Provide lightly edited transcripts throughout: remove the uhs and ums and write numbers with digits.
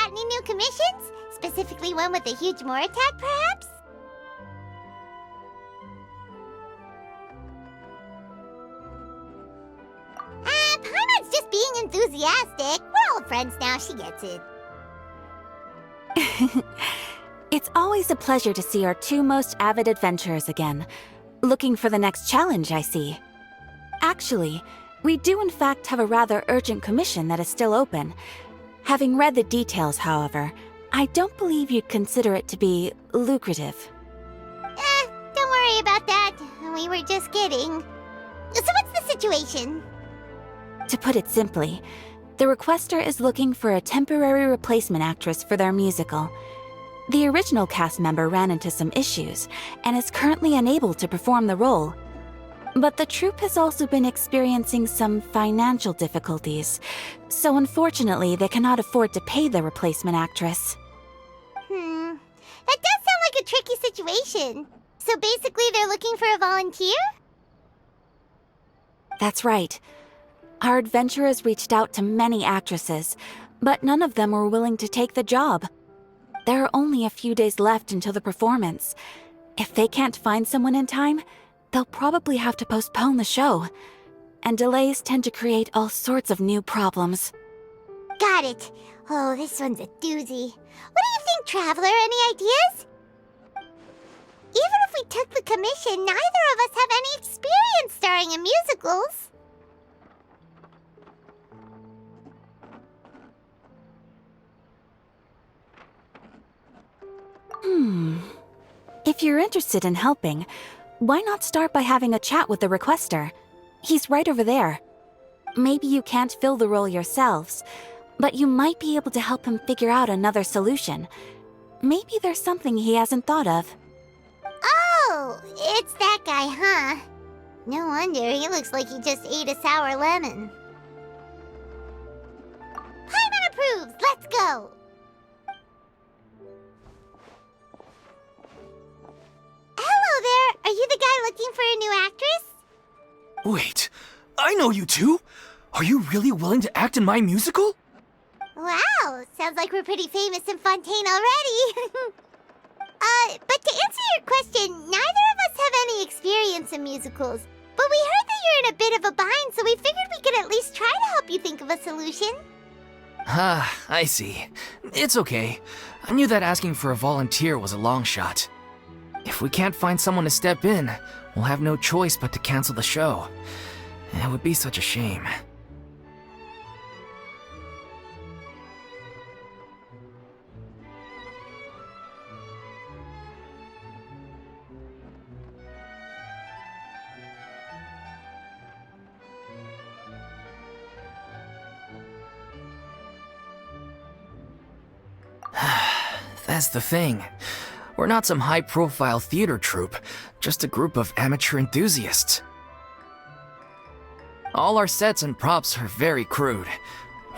got any new commissions? Specifically one with a huge more attack, perhaps? Paimon's just being enthusiastic. We're all friends now, she gets it. It's always a pleasure to see our two most avid adventurers again. Looking for the next challenge, I see. Actually, we do in fact have a rather urgent commission that is still open. Having read the details, however, I don't believe you'd consider it to be lucrative. Don't worry about that. We were just kidding. So what's the situation? To put it simply, the requester is looking for a temporary replacement actress for their musical. The original cast member ran into some issues and is currently unable to perform the role. But the troupe has also been experiencing some financial difficulties, so unfortunately they cannot afford to pay the replacement actress. That does sound like a tricky situation. So basically they're looking for a volunteer? That's right. Our adventurers reached out to many actresses, but none of them were willing to take the job. There are only a few days left until the performance. If they can't find someone in time, they'll probably have to postpone the show. And delays tend to create all sorts of new problems. Got it. Oh, this one's a doozy. What do you think, Traveler? Any ideas? Even if we took the commission, neither of us have any experience starring in musicals. If you're interested in helping, why not start by having a chat with the requester? He's right over there. Maybe you can't fill the role yourselves, but you might be able to help him figure out another solution. Maybe there's something he hasn't thought of. Oh, it's that guy, huh? No wonder, he looks like he just ate a sour lemon. Paimon approves! Let's go! Hello there! Are you the guy looking for a new actress? Wait, I know you two! Are you really willing to act in my musical? Wow, sounds like we're pretty famous in Fontaine already. But to answer your question, neither of us have any experience in musicals. But we heard that you're in a bit of a bind, so we figured we could at least try to help you think of a solution. Ah, I see. It's okay. I knew that asking for a volunteer was a long shot. If we can't find someone to step in, we'll have no choice but to cancel the show. It would be such a shame. That's the thing. We're not some high-profile theater troupe, just a group of amateur enthusiasts. All our sets and props are very crude.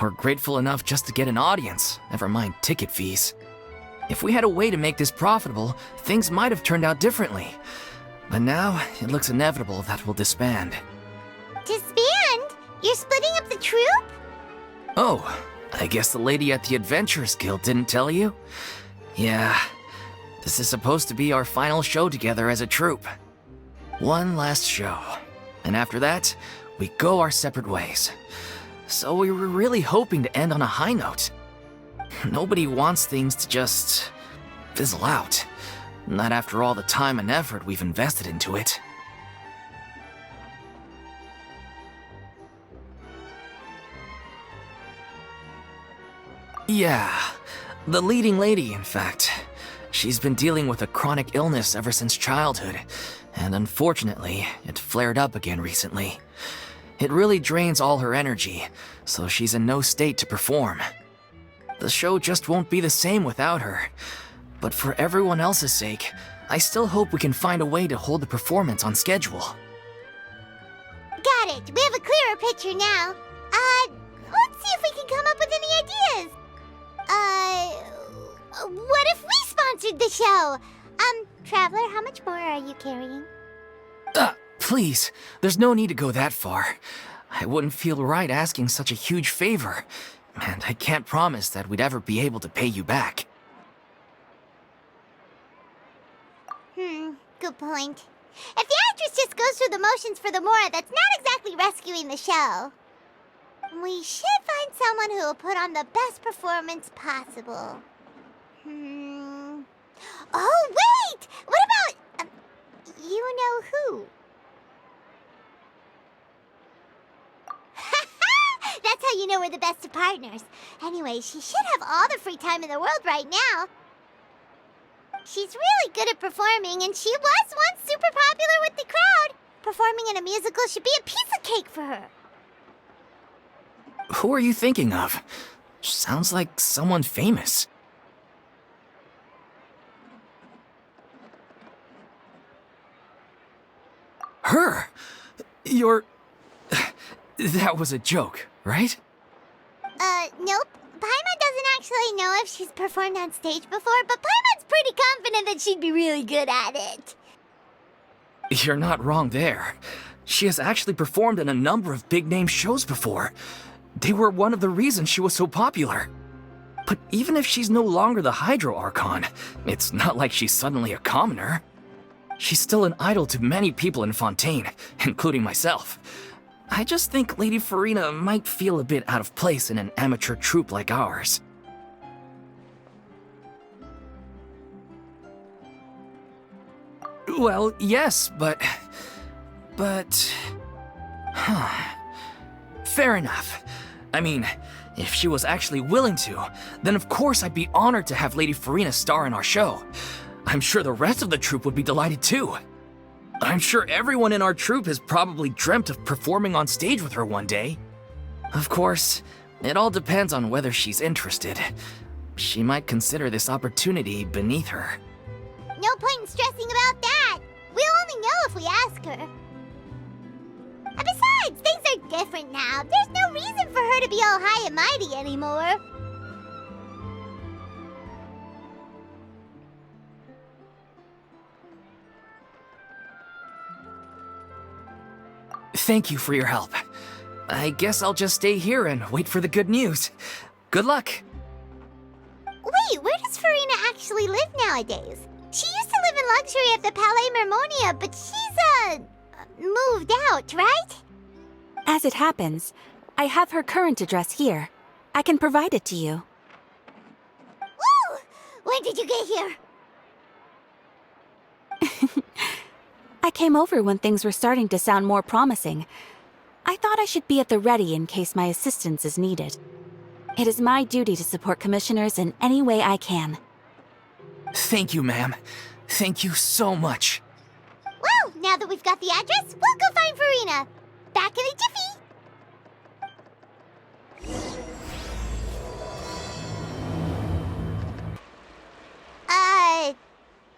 We're grateful enough just to get an audience, never mind ticket fees. If we had a way to make this profitable, things might have turned out differently. But now, it looks inevitable that we'll disband. Disband? You're splitting up the troupe? Oh, I guess the lady at the Adventurers Guild didn't tell you? Yeah, this is supposed to be our final show together as a troupe. One last show, and after that, we go our separate ways. So we were really hoping to end on a high note. Nobody wants things to just fizzle out, not after all the time and effort we've invested into it. Yeah, the leading lady, in fact. She's been dealing with a chronic illness ever since childhood, and unfortunately, it flared up again recently. It really drains all her energy, so she's in no state to perform. The show just won't be the same without her. But for everyone else's sake, I still hope we can find a way to hold the performance on schedule. Got it. We have a clearer picture now. Let's see if we can come up with any ideas. What if we sponsored the show? Traveler, how much more are you carrying? Please, there's no need to go that far. I wouldn't feel right asking such a huge favor. and I can't promise that we'd ever be able to pay you back. Good point. If the actress just goes through the motions for the Mora, that's not exactly rescuing the show. We should find someone who will put on the best performance possible. Oh, wait! What about... you know who? That's how you know we're the best of partners. Anyway, she should have all the free time in the world right now. She's really good at performing, and she was once super popular with the crowd. Performing in a musical should be a piece of cake for her. Who are you thinking of? Sounds like someone famous. Her? You're... That was a joke, right? Nope. Paimon doesn't actually know if she's performed on stage before, but Paimon's pretty confident that she'd be really good at it. You're not wrong there. She has actually performed in a number of big-name shows before. They were one of the reasons she was so popular. But even if she's no longer the Hydro Archon, it's not like she's suddenly a commoner. She's still an idol to many people in Fontaine, including myself. I just think Lady Furina might feel a bit out of place in an amateur troupe like ours. Well, yes, but... Fair enough. I mean, if she was actually willing to, then of course I'd be honored to have Lady Furina star in our show. I'm sure the rest of the troupe would be delighted too. I'm sure everyone in our troupe has probably dreamt of performing on stage with her one day. Of course, it all depends on whether she's interested. She might consider this opportunity beneath her. No point in stressing about that. We'll only know if we ask her. And besides, things are different now. There's no reason for her to be all high and mighty anymore. Thank you for your help. I guess I'll just stay here and wait for the good news. Good luck. Wait, where does Furina actually live nowadays? She used to live in luxury at the Palais Mermonia, but she's, moved out, right? As it happens, I have her current address here. I can provide it to you. Woo! When did you get here? I came over when things were starting to sound more promising. I thought I should be at the ready in case my assistance is needed. It is my duty to support commissioners in any way I can. Thank you, ma'am. Thank you so much. Well, now that we've got the address, we'll go find Furina. Back in a jiffy.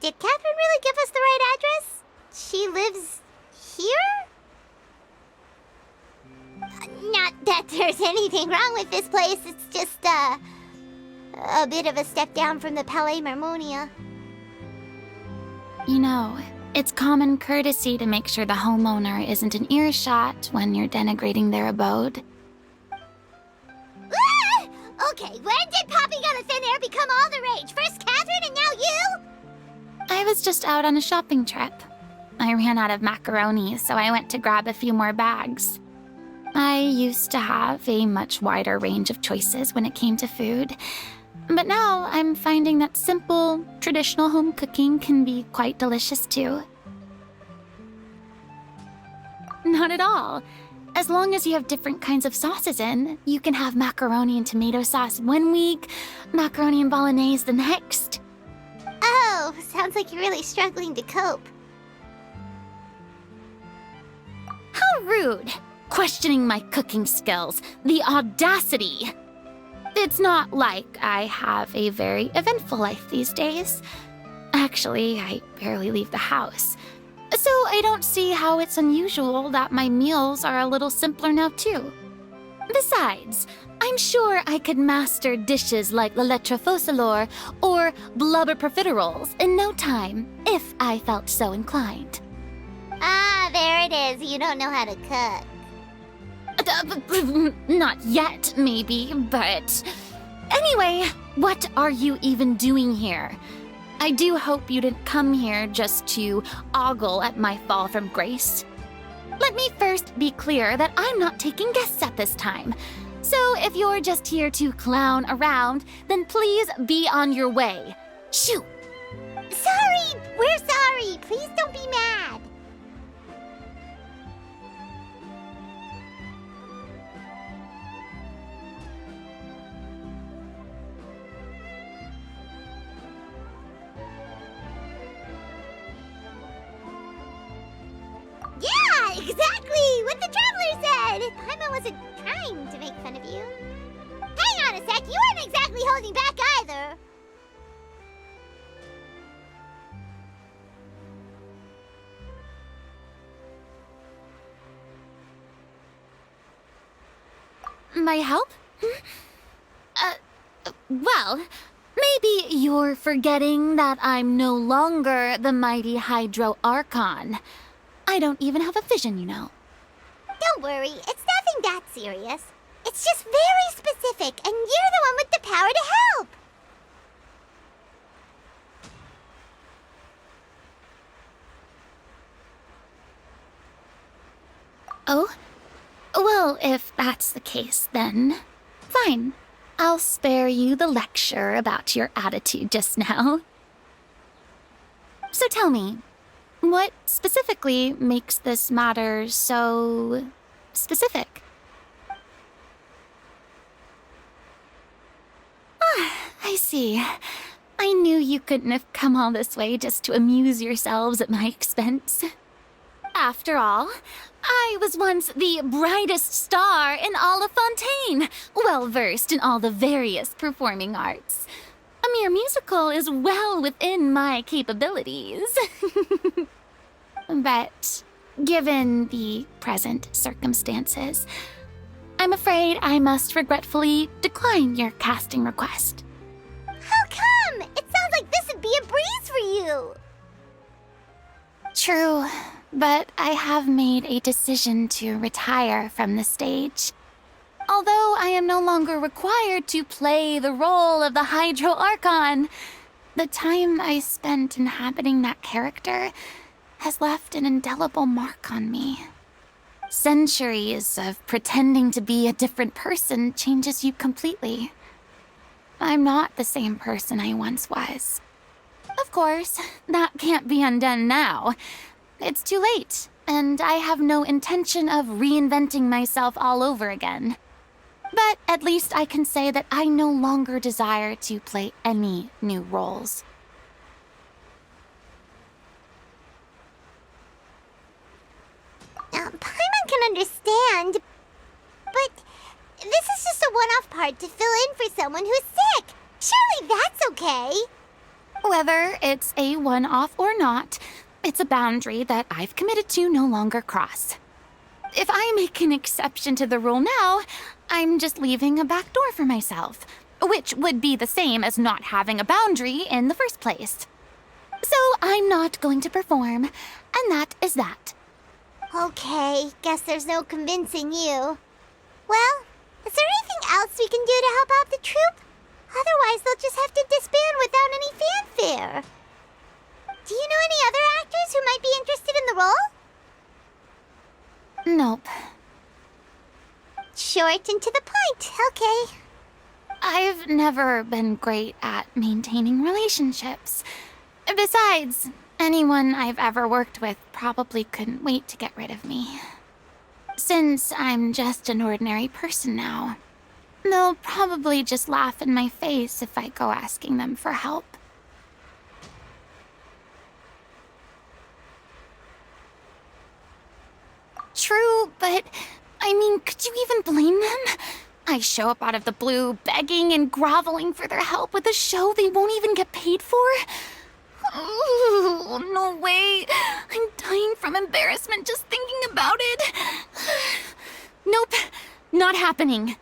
Did Catherine really give us the right address? She lives here? Not that there's anything wrong with this place, it's just, a bit of a step down from the Palais Mermonia. You know, it's common courtesy to make sure the homeowner isn't an earshot when you're denigrating their abode. Ah! Okay, when did popping out of thin air become all the rage? First Catherine and now you? I was just out on a shopping trip. I ran out of macaroni, so I went to grab a few more bags. I used to have a much wider range of choices when it came to food, but now I'm finding that simple, traditional home cooking can be quite delicious too. Not at all. As long as you have different kinds of sauces in, you can have macaroni and tomato sauce one week, macaroni and bolognese the next. Oh, sounds like you're really struggling to cope. How rude! Questioning my cooking skills. The audacity! It's not like I have a very eventful life these days. Actually, I barely leave the house. So I don't see how it's unusual that my meals are a little simpler now too. Besides, I'm sure I could master dishes like la lettre focilor or blubber profiteroles in no time, if I felt so inclined. Ah, there it is. You don't know how to cook. Not yet, maybe, but... Anyway, what are you even doing here? I do hope you didn't come here just to ogle at my fall from grace. Let me first be clear that I'm not taking guests at this time. So if you're just here to clown around, then please be on your way. Shoo! Sorry! We're sorry! Please don't be mad! Yeah, exactly! What the traveler said! Paimon wasn't trying to make fun of you. Hang on a sec, you weren't exactly holding back either. My help? Well, maybe you're forgetting that I'm no longer the mighty Hydro Archon. I don't even have a vision, you know. Don't worry, it's nothing that serious. It's just very specific, and you're the one with the power to help. Oh? Well, if that's the case, then fine. I'll spare you the lecture about your attitude just now. So tell me, what specifically makes this matter so specific? Ah, I see. I knew you couldn't have come all this way just to amuse yourselves at my expense. After all, I was once the brightest star in all of Fontaine, well-versed in all the various performing arts. A mere musical is well within my capabilities. But given the present circumstances, I'm afraid I must regretfully decline your casting request. How come? It sounds like this would be a breeze for you. True, but I have made a decision to retire from the stage. Although I am no longer required to play the role of the Hydro Archon, the time I spent inhabiting that character has left an indelible mark on me. Centuries of pretending to be a different person changes you completely. I'm not the same person I once was. Of course, that can't be undone now. It's too late, and I have no intention of reinventing myself all over again. But at least I can say that I no longer desire to play any new roles. Paimon can understand, but this is just a one-off part to fill in for someone who's sick. Surely that's okay. Whether it's a one-off or not, it's a boundary that I've committed to no longer cross. If I make an exception to the rule now, I'm just leaving a back door for myself, which would be the same as not having a boundary in the first place. So I'm not going to perform, and that is that. Okay, guess there's no convincing you. Well, is there anything else we can do to help out the troupe? Otherwise, they'll just have to disband without any fanfare. Do you know any other actors who might be interested in the role? Nope. Short and to the point, okay. I've never been great at maintaining relationships. Besides, anyone I've ever worked with probably couldn't wait to get rid of me. Since I'm just an ordinary person now, they'll probably just laugh in my face if I go asking them for help. True, but I mean, could you even blame them? I show up out of the blue, begging and groveling for their help with a show they won't even get paid for? Oh, no way. I'm dying from embarrassment just thinking about it. Nope, not happening.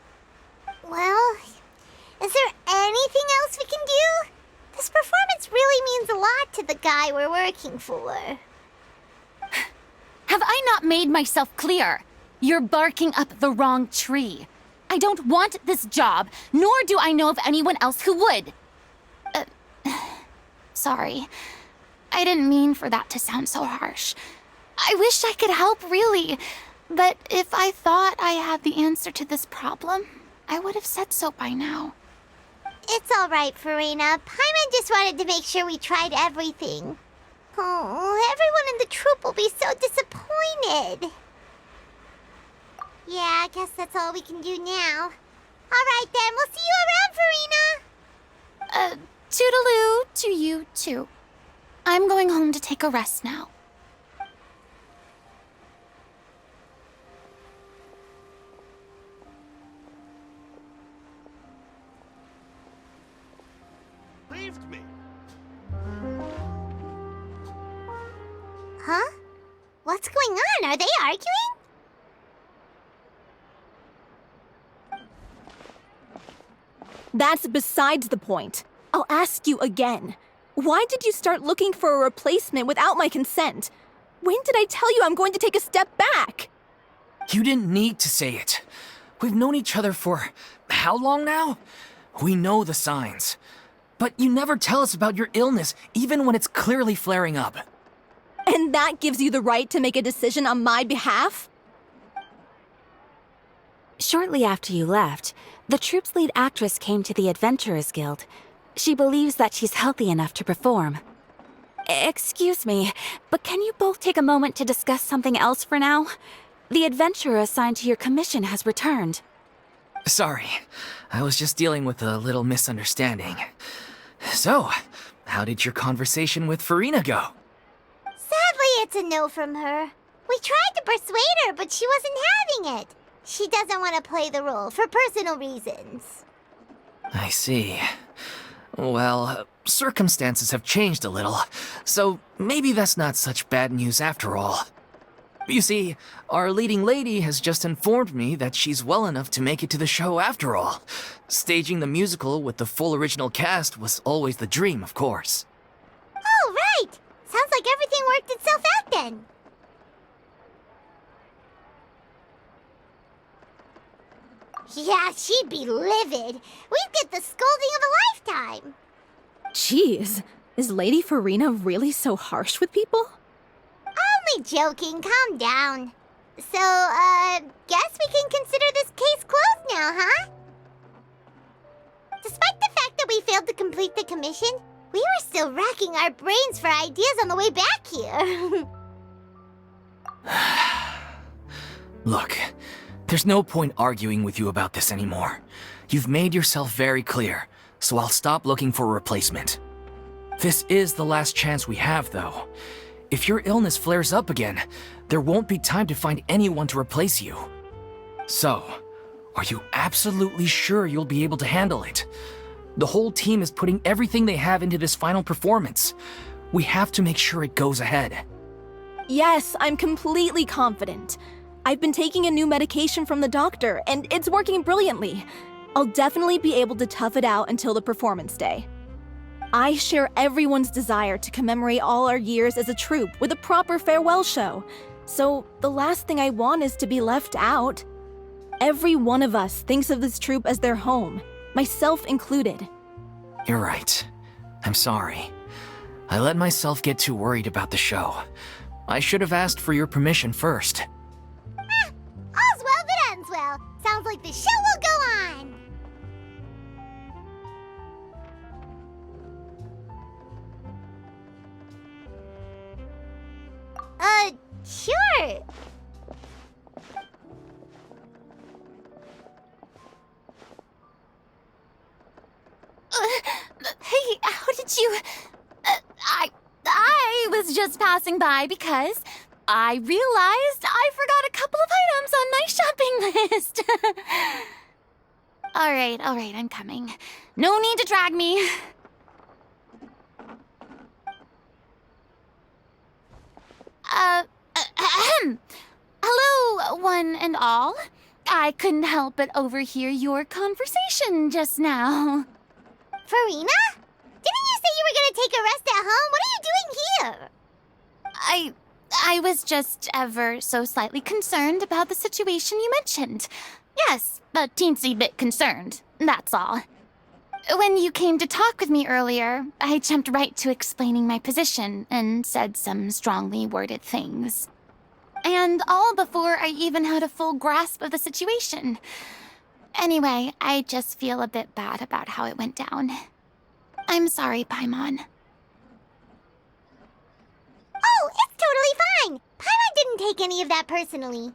Well, is there anything else we can do? This performance really means a lot to the guy we're working for. Have I not made myself clear? You're barking up the wrong tree. I don't want this job, nor do I know of anyone else who would. Sorry. I didn't mean for that to sound so harsh. I wish I could help, really. But if I thought I had the answer to this problem, I would have said so by now. It's all right, Furina. Paimon just wanted to make sure we tried everything. Oh, everyone in the troupe will be so disappointed. Yeah, I guess that's all we can do now. All right, then. We'll see you around, Furina. Toodaloo to you, too. I'm going home to take a rest now. Leave me. Huh? What's going on? Are they arguing? That's besides the point. I'll ask you again. Why did you start looking for a replacement without my consent? When did I tell you I'm going to take a step back? You didn't need to say it. We've known each other for how long now? We know the signs. But you never tell us about your illness, even when it's clearly flaring up. And that gives you the right to make a decision on my behalf? Shortly after you left, the troupe's lead actress came to the Adventurers Guild. She believes that she's healthy enough to perform. Excuse me, but can you both take a moment to discuss something else for now? The adventurer assigned to your commission has returned. Sorry, I was just dealing with a little misunderstanding. So, how did your conversation with Furina go? Sadly, it's a no from her. We tried to persuade her, but she wasn't having it. She doesn't want to play the role for personal reasons. I see. Well, circumstances have changed a little, so maybe that's not such bad news after all. You see, our leading lady has just informed me that she's well enough to make it to the show after all. Staging the musical with the full original cast was always the dream, of course. Oh, right! Sounds like everything worked itself out then. Yeah, she'd be livid. We'd get the scolding of a lifetime. Jeez, is Lady Furina really so harsh with people? Only joking, calm down. So, guess we can consider this case closed now, huh? Despite the fact that we failed to complete the commission, we were still racking our brains for ideas on the way back here. Look, there's no point arguing with you about this anymore. You've made yourself very clear, so I'll stop looking for a replacement. This is the last chance we have, though. If your illness flares up again, there won't be time to find anyone to replace you. So, are you absolutely sure you'll be able to handle it? The whole team is putting everything they have into this final performance. We have to make sure it goes ahead. Yes, I'm completely confident. I've been taking a new medication from the doctor, and it's working brilliantly. I'll definitely be able to tough it out until the performance day. I share everyone's desire to commemorate all our years as a troupe with a proper farewell show. So the last thing I want is to be left out. Every one of us thinks of this troupe as their home, myself included. You're right. I'm sorry. I let myself get too worried about the show. I should have asked for your permission first. All's well that ends well. Sounds like the show will go on. Sure. Hey, how did you... I was just passing by because I realized I forgot a couple of items on my shopping list. All right, I'm coming. No need to drag me. Hello, one and all. I couldn't help but overhear your conversation just now. Furina? Didn't you say you were gonna take a rest at home? What are you doing here? I was just ever so slightly concerned about the situation you mentioned. Yes, a teensy bit concerned, that's all. When you came to talk with me earlier, I jumped right to explaining my position and said some strongly worded things. And all before I even had a full grasp of the situation. Anyway, I just feel a bit bad about how it went down. I'm sorry, Paimon. Oh, it's totally fine. Paimon didn't take any of that personally.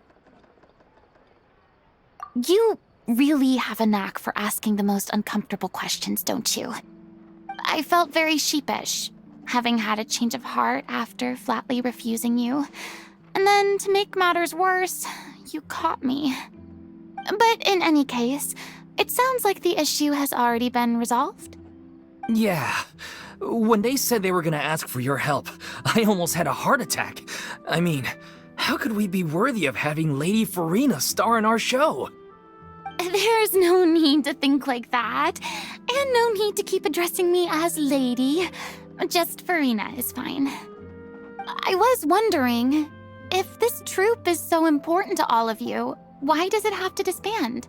You really have a knack for asking the most uncomfortable questions, don't you? I felt very sheepish, having had a change of heart after flatly refusing you. And then, to make matters worse, you caught me. But in any case, it sounds like the issue has already been resolved. Yeah. When they said they were gonna ask for your help, I almost had a heart attack. I mean, how could we be worthy of having Lady Furina star in our show? There's no need to think like that, and no need to keep addressing me as Lady. Just Furina is fine. I was wondering, if this troupe is so important to all of you, why does it have to disband?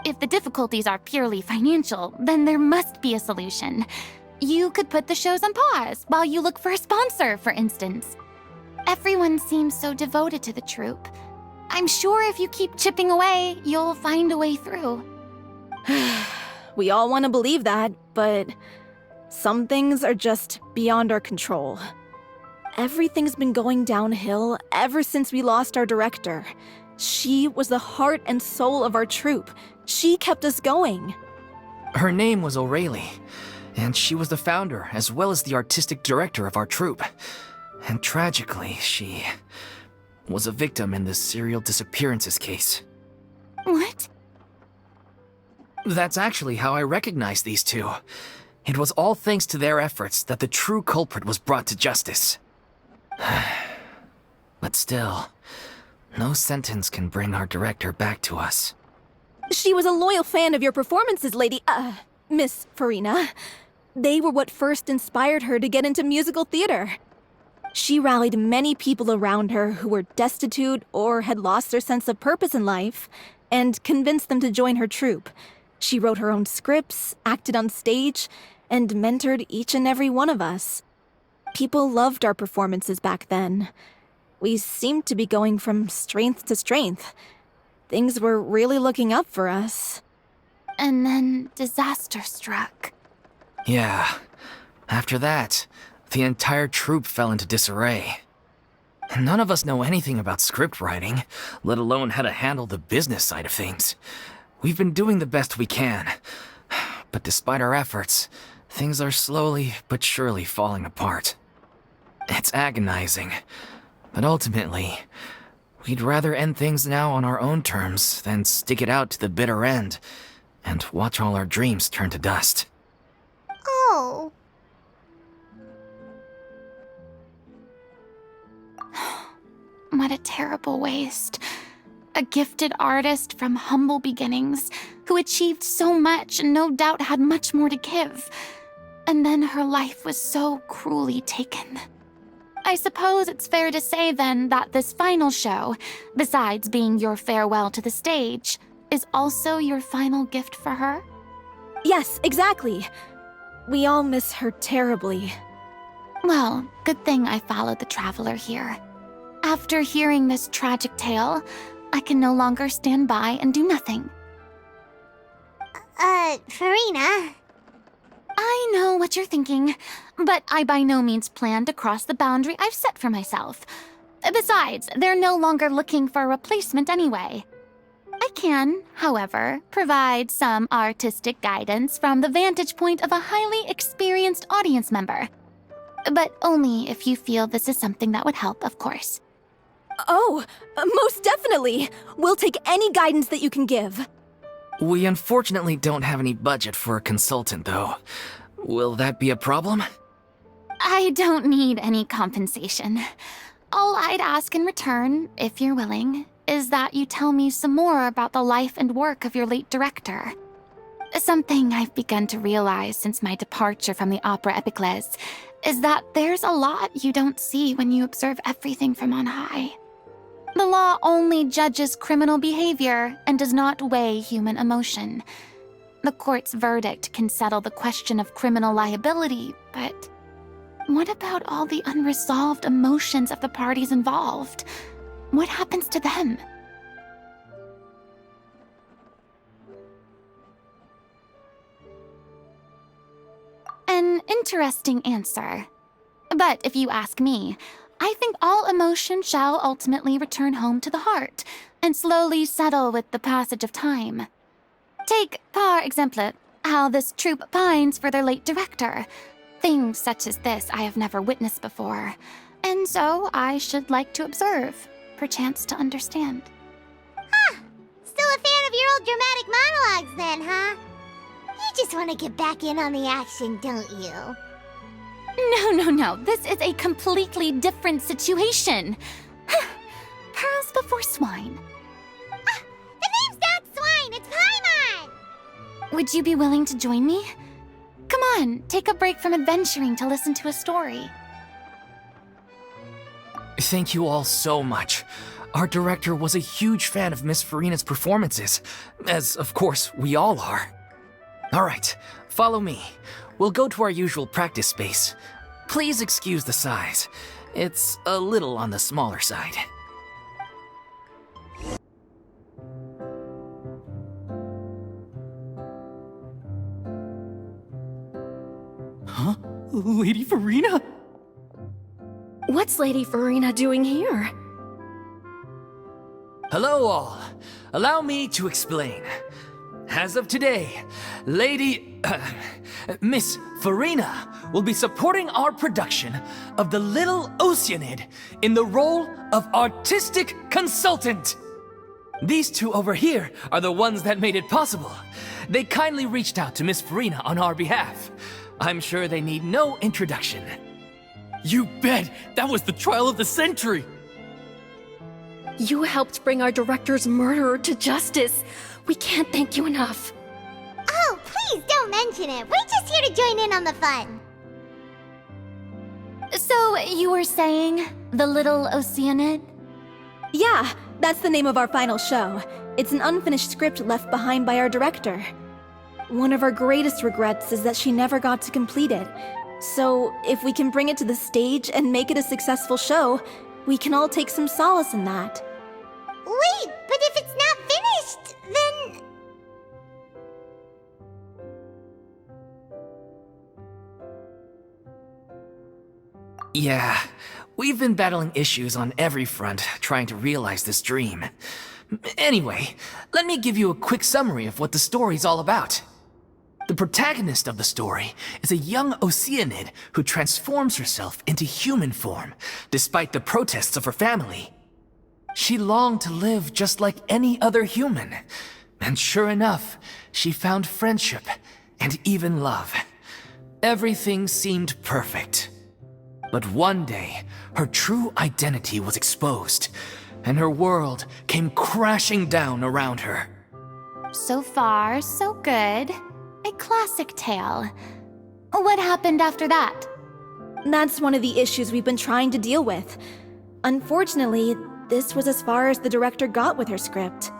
If the difficulties are purely financial, then there must be a solution. You could put the shows on pause while you look for a sponsor, for instance. Everyone seems so devoted to the troupe. I'm sure if you keep chipping away, you'll find a way through. We all want to believe that, but some things are just beyond our control. Everything's been going downhill ever since we lost our director. She was the heart and soul of our troupe. She kept us going. Her name was O'Reilly, and she was the founder as well as the artistic director of our troupe. And tragically, she was a victim in this serial disappearances case. What? That's actually how I recognized these two. It was all thanks to their efforts that the true culprit was brought to justice. But still, no sentence can bring our director back to us. She was a loyal fan of your performances, Miss Furina. They were what first inspired her to get into musical theater. She rallied many people around her who were destitute or had lost their sense of purpose in life, and convinced them to join her troupe. She wrote her own scripts, acted on stage, and mentored each and every one of us. People loved our performances back then. We seemed to be going from strength to strength. Things were really looking up for us. And then disaster struck. Yeah. After that, the entire troupe fell into disarray. None of us know anything about script writing, let alone how to handle the business side of things. We've been doing the best we can. But despite our efforts, things are slowly but surely falling apart. It's agonizing. But ultimately, we'd rather end things now on our own terms than stick it out to the bitter end and watch all our dreams turn to dust. Oh. What a terrible waste. A gifted artist from humble beginnings who achieved so much and no doubt had much more to give. And then her life was so cruelly taken. I suppose it's fair to say then that this final show, besides being your farewell to the stage, is also your final gift for her? Yes, exactly. We all miss her terribly. Well, good thing I followed the traveler here. After hearing this tragic tale, I can no longer stand by and do nothing. Furina. I know what you're thinking, but I by no means plan to cross the boundary I've set for myself. Besides, they're no longer looking for a replacement anyway. I can, however, provide some artistic guidance from the vantage point of a highly experienced audience member. But only if you feel this is something that would help, of course. Oh, most definitely. We'll take any guidance that you can give. We unfortunately don't have any budget for a consultant, though. Will that be a problem? I don't need any compensation. All I'd ask in return, if you're willing, is that you tell me some more about the life and work of your late director. Something I've begun to realize since my departure from the Opera Epiclese is that there's a lot you don't see when you observe everything from on high. The law only judges criminal behavior and does not weigh human emotion. The court's verdict can settle the question of criminal liability, but what about all the unresolved emotions of the parties involved? What happens to them? An interesting answer. But if you ask me, I think all emotion shall ultimately return home to the heart and slowly settle with the passage of time. Take, par exemple, how this troupe pines for their late director. Things such as this I have never witnessed before, and so I should like to observe, perchance to understand. Huh. Still a fan of your old dramatic monologues then, huh? You just want to get back in on the action, don't you? No. This is a completely different situation. Pearls before swine. Ah, the name's not Swine, it's Paimon! Would you be willing to join me? Come on, take a break from adventuring to listen to a story. Thank you all so much. Our director was a huge fan of Miss Furina's performances, as of course we all are. Alright, follow me. We'll go to our usual practice space. Please excuse the size. It's a little on the smaller side. Huh? Lady Furina? What's Lady Furina doing here? Hello all. Allow me to explain. As of today, Miss Furina will be supporting our production of the Little Oceanid in the role of artistic consultant. These two over here are the ones that made it possible. They kindly reached out to Miss Furina on our behalf. I'm sure they need no introduction. You bet! That was the trial of the century! You helped bring our director's murderer to justice. We can't thank you enough. Oh, please don't mention it. We're just here to join in on the fun. So, you were saying the Little Oceanid? Yeah, that's the name of our final show. It's an unfinished script left behind by our director. One of our greatest regrets is that she never got to complete it. So, if we can bring it to the stage and make it a successful show, we can all take some solace in that. Wait, but if it's not finished, then... Yeah, we've been battling issues on every front trying to realize this dream. Anyway, let me give you a quick summary of what the story's all about. The protagonist of the story is a young Oceanid who transforms herself into human form, despite the protests of her family. She longed to live just like any other human, and sure enough, she found friendship and even love. Everything seemed perfect. But one day, her true identity was exposed, and her world came crashing down around her. So far, so good. A classic tale. What happened after that? That's one of the issues we've been trying to deal with. Unfortunately, this was as far as the director got with her script.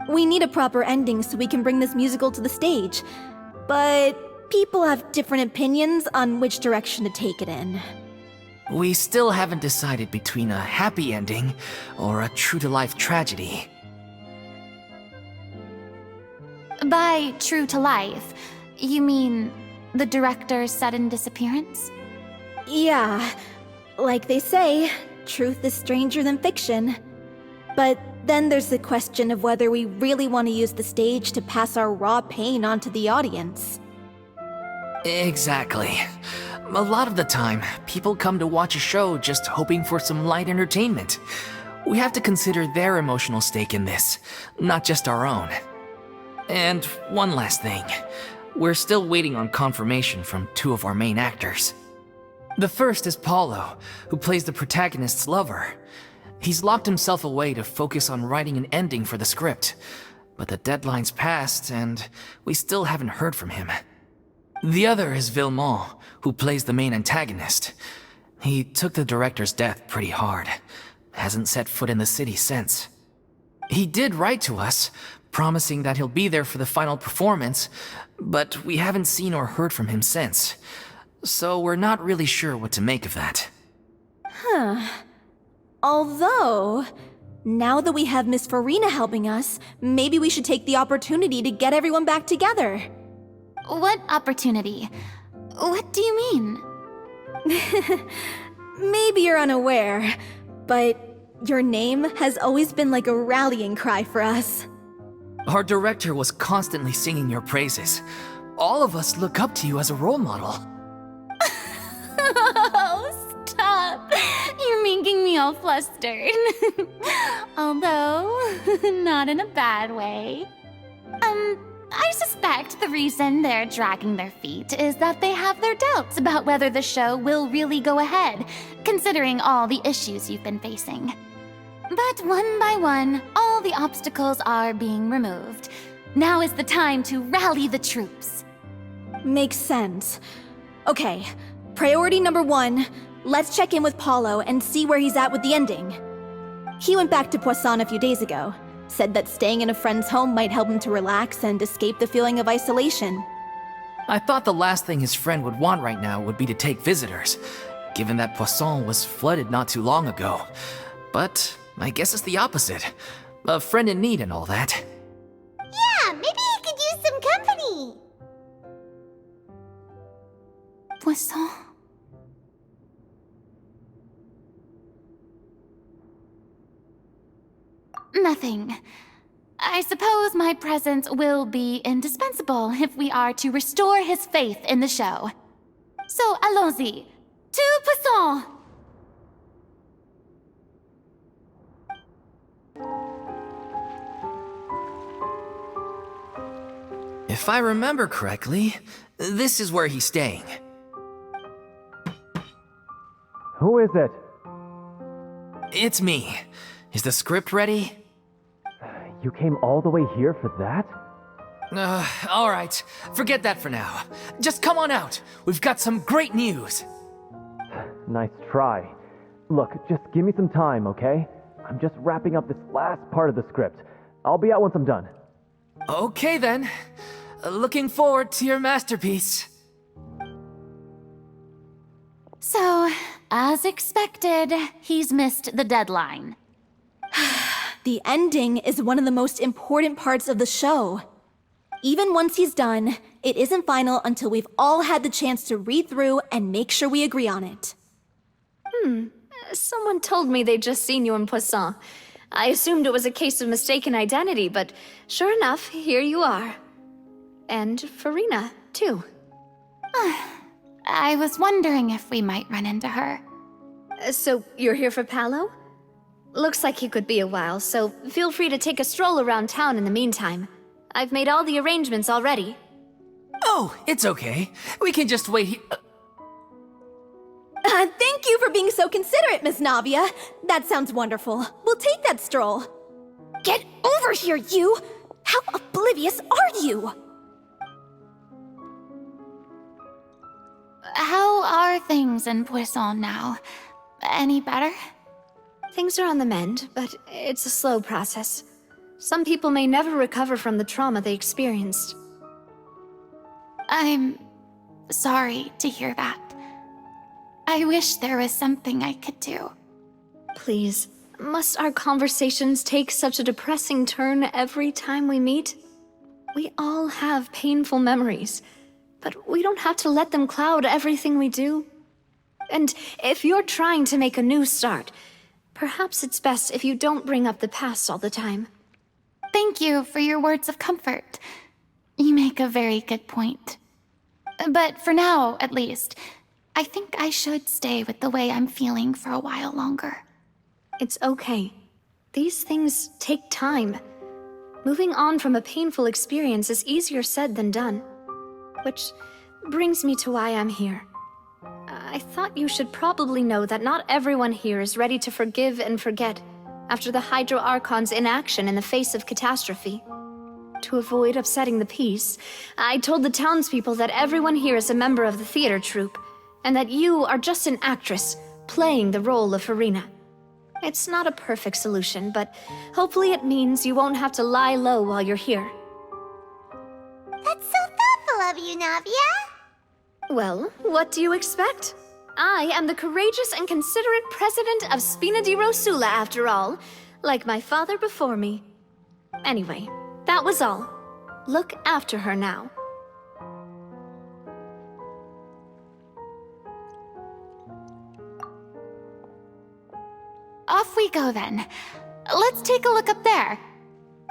We need a proper ending so we can bring this musical to the stage, but people have different opinions on which direction to take it in. We still haven't decided between a happy ending or a true-to-life tragedy. By true to life, you mean the director's sudden disappearance? Yeah, like they say, truth is stranger than fiction. But then there's the question of whether we really want to use the stage to pass our raw pain onto the audience. Exactly. A lot of the time, people come to watch a show just hoping for some light entertainment. We have to consider their emotional stake in this, not just our own. And one last thing. We're still waiting on confirmation from two of our main actors. The first is Paulo, who plays the protagonist's lover. He's locked himself away to focus on writing an ending for the script. But the deadline's passed, and we still haven't heard from him. The other is Villemont, who plays the main antagonist. He took the director's death pretty hard. Hasn't set foot in the city since. He did write to us, promising that he'll be there for the final performance, but we haven't seen or heard from him since. So we're not really sure what to make of that. Although, now that we have Miss Furina helping us, maybe we should take the opportunity to get everyone back together. What opportunity? What do you mean? Maybe you're unaware, but your name has always been like a rallying cry for us. Our director was constantly singing your praises. All of us look up to you as a role model. Oh, stop! You're making me all flustered. Although, not in a bad way. I suspect the reason they're dragging their feet is that they have their doubts about whether the show will really go ahead, considering all the issues you've been facing. But one by one, all the obstacles are being removed. Now is the time to rally the troops. Makes sense. Okay, priority number 1, let's check in with Paulo and see where he's at with the ending. He went back to Poisson a few days ago, said that staying in a friend's home might help him to relax and escape the feeling of isolation. I thought the last thing his friend would want right now would be to take visitors, given that Poisson was flooded not too long ago. But I guess it's the opposite. A friend in need and all that. Yeah, maybe he could use some company. Poisson? Nothing. I suppose my presence will be indispensable if we are to restore his faith in the show. So, allons-y. To Poisson! If I remember correctly, this is where he's staying. Who is it? It's me. Is the script ready? You came all the way here for that? All right. Forget that for now. Just come on out. We've got some great news. Nice try. Look, just give me some time, okay? I'm just wrapping up this last part of the script. I'll be out once I'm done. Okay then. Looking forward to your masterpiece. So, as expected, he's missed the deadline. The ending is one of the most important parts of the show. Even once he's done, it isn't final until we've all had the chance to read through and make sure we agree on it. Someone told me they'd just seen you in Poisson. I assumed it was a case of mistaken identity, but sure enough, here you are. And Furina, too. I was wondering if we might run into her. So, you're here for Paolo? Looks like he could be a while, so feel free to take a stroll around town in the meantime. I've made all the arrangements already. Oh, it's okay. We can just wait here. Thank you for being so considerate, Miss Navia. That sounds wonderful. We'll take that stroll. Get over here, you! How oblivious are you? How are things in Poisson now? Any better? Things are on the mend, but it's a slow process. Some people may never recover from the trauma they experienced. I'm sorry to hear that. I wish there was something I could do. Please, must our conversations take such a depressing turn every time we meet? We all have painful memories, but we don't have to let them cloud everything we do. And if you're trying to make a new start, perhaps it's best if you don't bring up the past all the time. Thank you for your words of comfort. You make a very good point. But for now, at least, I think I should stay with the way I'm feeling for a while longer. It's okay. These things take time. Moving on from a painful experience is easier said than done. Which brings me to why I'm here. I thought you should probably know that not everyone here is ready to forgive and forget after the Hydro Archon's inaction in the face of catastrophe. To avoid upsetting the peace, I told the townspeople that everyone here is a member of the theater troupe, and that you are just an actress playing the role of Furina. It's not a perfect solution, but hopefully it means you won't have to lie low while you're here. That's so thoughtful of you, Navia. Well, what do you expect? I am the courageous and considerate president of Spina di Rosula, after all, like my father before me. Anyway, that was all. Look after her now. Off we go then. Let's take a look up there.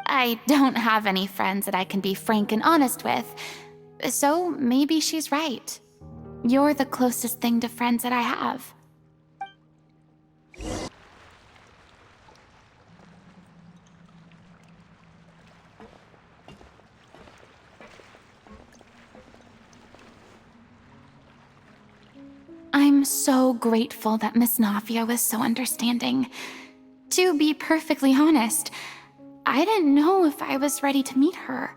I don't have any friends that I can be frank and honest with, so maybe she's right. You're the closest thing to friends that I have. I'm so grateful that Miss Navia was so understanding. To be perfectly honest, I didn't know if I was ready to meet her.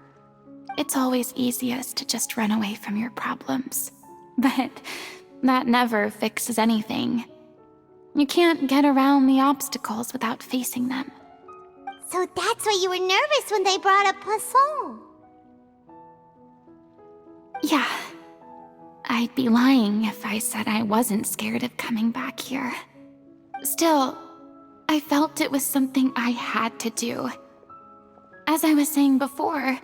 It's always easiest to just run away from your problems. But that never fixes anything. You can't get around the obstacles without facing them. So that's why you were nervous when they brought up Poisson. Yeah. I'd be lying if I said I wasn't scared of coming back here. Still, I felt it was something I had to do. As I was saying before,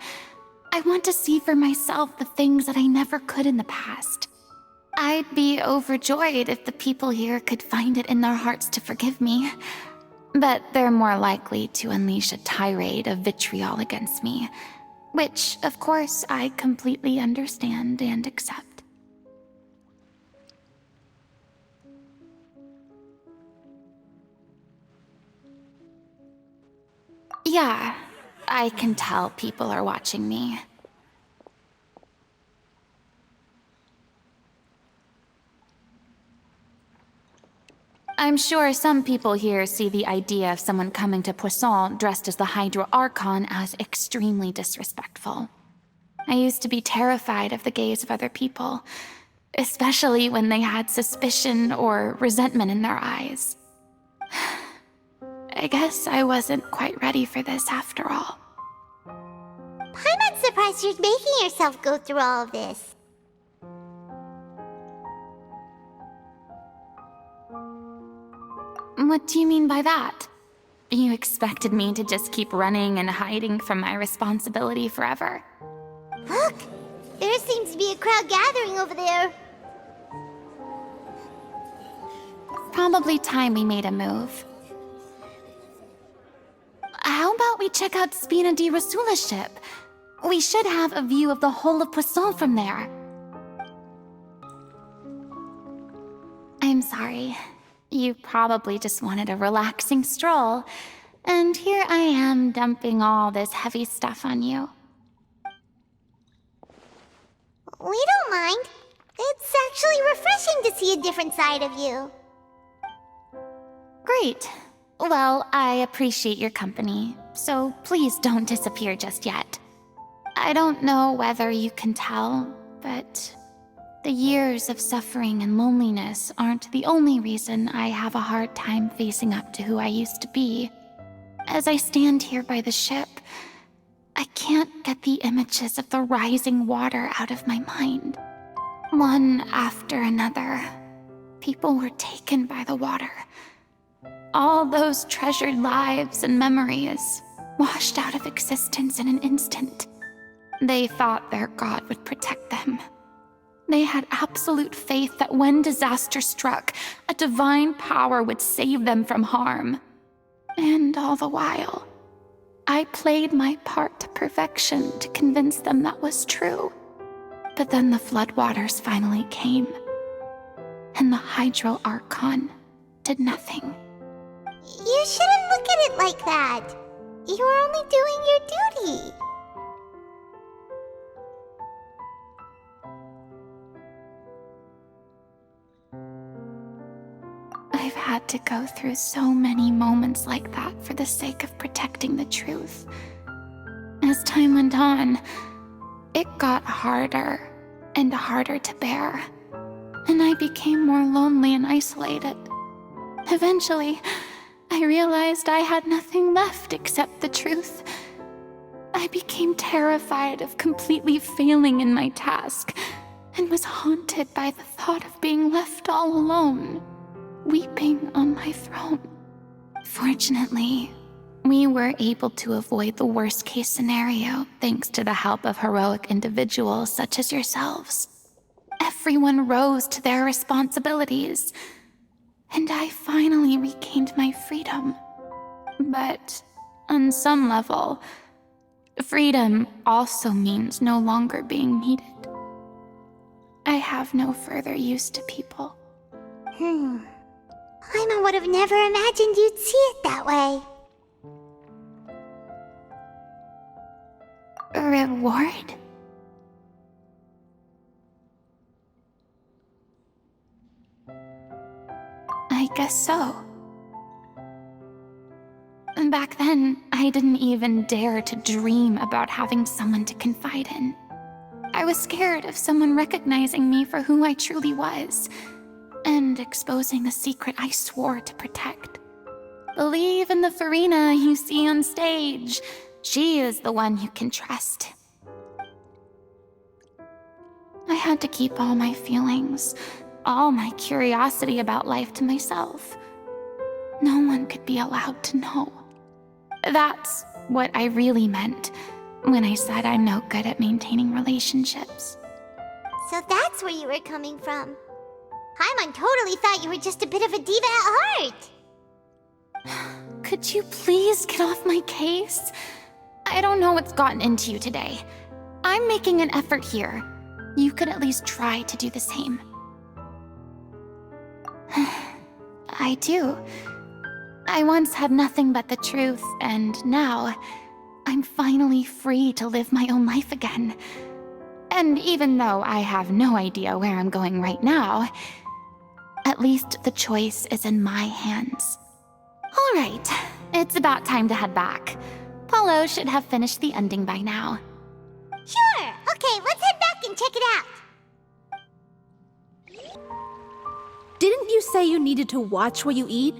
I want to see for myself the things that I never could in the past. I'd be overjoyed if the people here could find it in their hearts to forgive me, but they're more likely to unleash a tirade of vitriol against me, which, of course, I completely understand and accept. Yeah, I can tell people are watching me. I'm sure some people here see the idea of someone coming to Poisson dressed as the Hydra Archon as extremely disrespectful. I used to be terrified of the gaze of other people, especially when they had suspicion or resentment in their eyes. I guess I wasn't quite ready for this after all. Paimon's surprised you're making yourself go through all of this. What do you mean by that? You expected me to just keep running and hiding from my responsibility forever? Look! There seems to be a crowd gathering over there. Probably time we made a move. How about we check out Spina di Rosula's ship? We should have a view of the whole of Poisson from there. I'm sorry. You probably just wanted a relaxing stroll, and here I am dumping all this heavy stuff on you. We don't mind. It's actually refreshing to see a different side of you. Great. Well, I appreciate your company, so please don't disappear just yet. I don't know whether you can tell, but the years of suffering and loneliness aren't the only reason I have a hard time facing up to who I used to be. As I stand here by the ship, I can't get the images of the rising water out of my mind. One after another, people were taken by the water. All those treasured lives and memories washed out of existence in an instant. They thought their god would protect them. They had absolute faith that when disaster struck, a divine power would save them from harm. And all the while, I played my part to perfection to convince them that was true. But then the floodwaters finally came, and the Hydro Archon did nothing. You shouldn't look at it like that. You're only doing your duty. I've had to go through so many moments like that for the sake of protecting the truth. As time went on, it got harder and harder to bear, and I became more lonely and isolated. Eventually, I realized I had nothing left except the truth. I became terrified of completely failing in my task, and was haunted by the thought of being left all alone, weeping on my throne. Fortunately, we were able to avoid the worst-case scenario thanks to the help of heroic individuals such as yourselves. Everyone rose to their responsibilities, and I finally regained my freedom. But on some level, freedom also means no longer being needed. I have no further use to people. Paimon would have never imagined you'd see it that way. A reward? I guess so. Back then, I didn't even dare to dream about having someone to confide in. I was scared of someone recognizing me for who I truly was, and exposing the secret I swore to protect. Believe in the Furina you see on stage. She is the one you can trust. I had to keep all my feelings, all my curiosity about life to myself. No one could be allowed to know. That's what I really meant when I said I'm no good at maintaining relationships. So that's where you were coming from. Paimon totally thought you were just a bit of a diva at heart. Could you please get off my case? I don't know what's gotten into you today. I'm making an effort here. You could at least try to do the same. I do. I once had nothing but the truth, and now I'm finally free to live my own life again. And even though I have no idea where I'm going right now, at least the choice is in my hands. All right, it's about time to head back. Paulo should have finished the ending by now. Sure! Okay, let's head back and check it out. Didn't you say you needed to watch what you eat?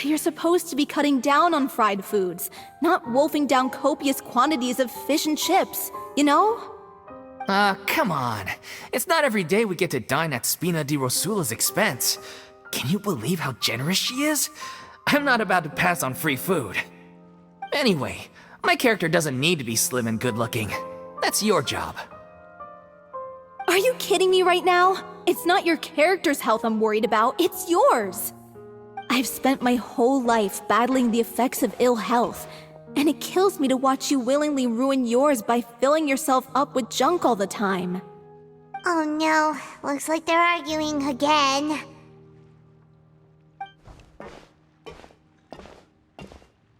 You're supposed to be cutting down on fried foods, not wolfing down copious quantities of fish and chips, you know? Come on. It's not every day we get to dine at Spina di Rosula's expense. Can you believe how generous she is? I'm not about to pass on free food. Anyway, my character doesn't need to be slim and good-looking. That's your job. Are you kidding me right now? It's not your character's health I'm worried about, it's yours. I've spent my whole life battling the effects of ill health, and it kills me to watch you willingly ruin yours by filling yourself up with junk all the time. Oh no, looks like they're arguing again.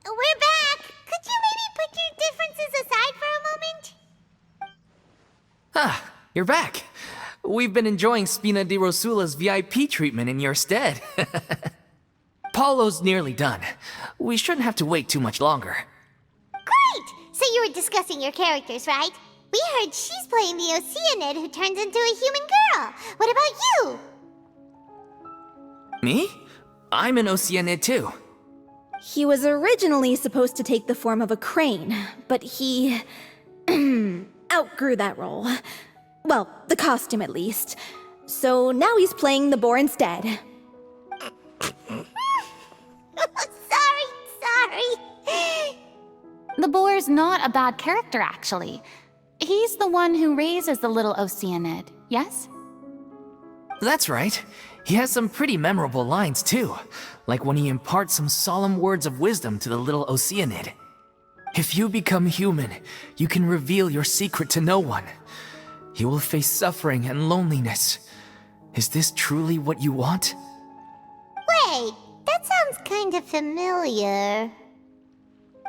We're back! Could you maybe put your differences aside for a moment? Ah, you're back. We've been enjoying Spina di Rosula's VIP treatment in your stead. Paulo's nearly done. We shouldn't have to wait too much longer. Great! So you were discussing your characters, right? We heard she's playing the Oceanid who turns into a human girl. What about you? Me? I'm an Oceanid too. He was originally supposed to take the form of a crane, but he outgrew that role. Well, the costume at least. So now he's playing the boar instead. Sorry. The boar's not a bad character, actually. He's the one who raises the Little Oceanid, yes? That's right. He has some pretty memorable lines too, like when he imparts some solemn words of wisdom to the Little Oceanid. If you become human, you can reveal your secret to no one. You will face suffering and loneliness. Is this truly what you want? Wait, that sounds kind of familiar.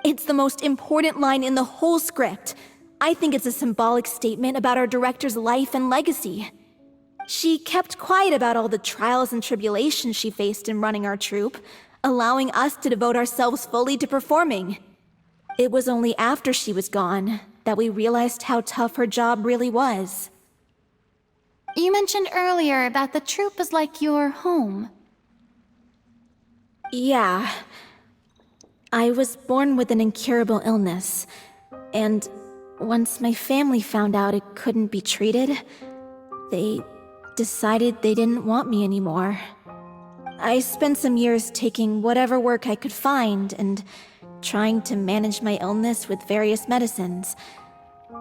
It's the most important line in the whole script. I think it's a symbolic statement about our director's life and legacy. She kept quiet about all the trials and tribulations she faced in running our troupe, allowing us to devote ourselves fully to performing. It was only after she was gone that we realized how tough her job really was. You mentioned earlier that the troupe is like your home. Yeah. I was born with an incurable illness, and once my family found out it couldn't be treated, they decided they didn't want me anymore. I spent some years taking whatever work I could find and trying to manage my illness with various medicines.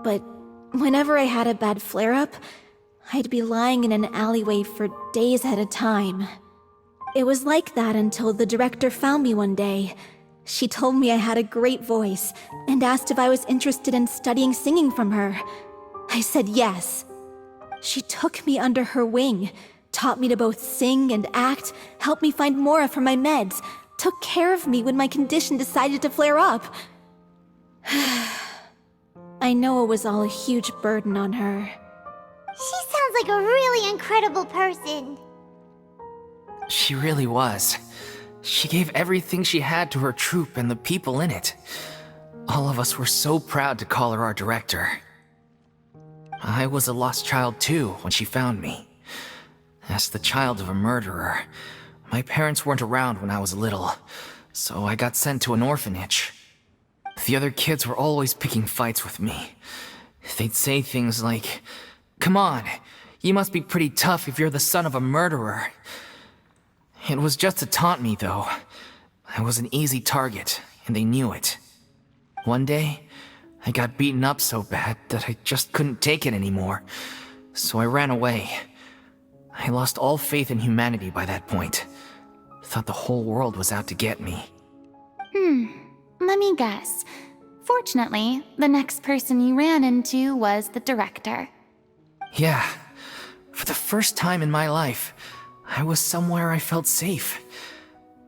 But whenever I had a bad flare-up, I'd be lying in an alleyway for days at a time. It was like that until the director found me one day. She told me I had a great voice and asked if I was interested in studying singing from her. I said yes. She took me under her wing, taught me to both sing and act, helped me find Mora for my meds, took care of me when my condition decided to flare up. I know it was all a huge burden on her. She sounds like a really incredible person. She really was. She gave everything she had to her troupe and the people in it. All of us were so proud to call her our director. I was a lost child too when she found me. As the child of a murderer, my parents weren't around when I was little, so I got sent to an orphanage. The other kids were always picking fights with me. They'd say things like, "Come on, you must be pretty tough if you're the son of a murderer." It was just to taunt me, though. I was an easy target, and they knew it. One day, I got beaten up so bad that I just couldn't take it anymore, so I ran away. I lost all faith in humanity by that point. Thought the whole world was out to get me. Let me guess. Fortunately, the next person you ran into was the director. Yeah. For the first time in my life, I was somewhere I felt safe.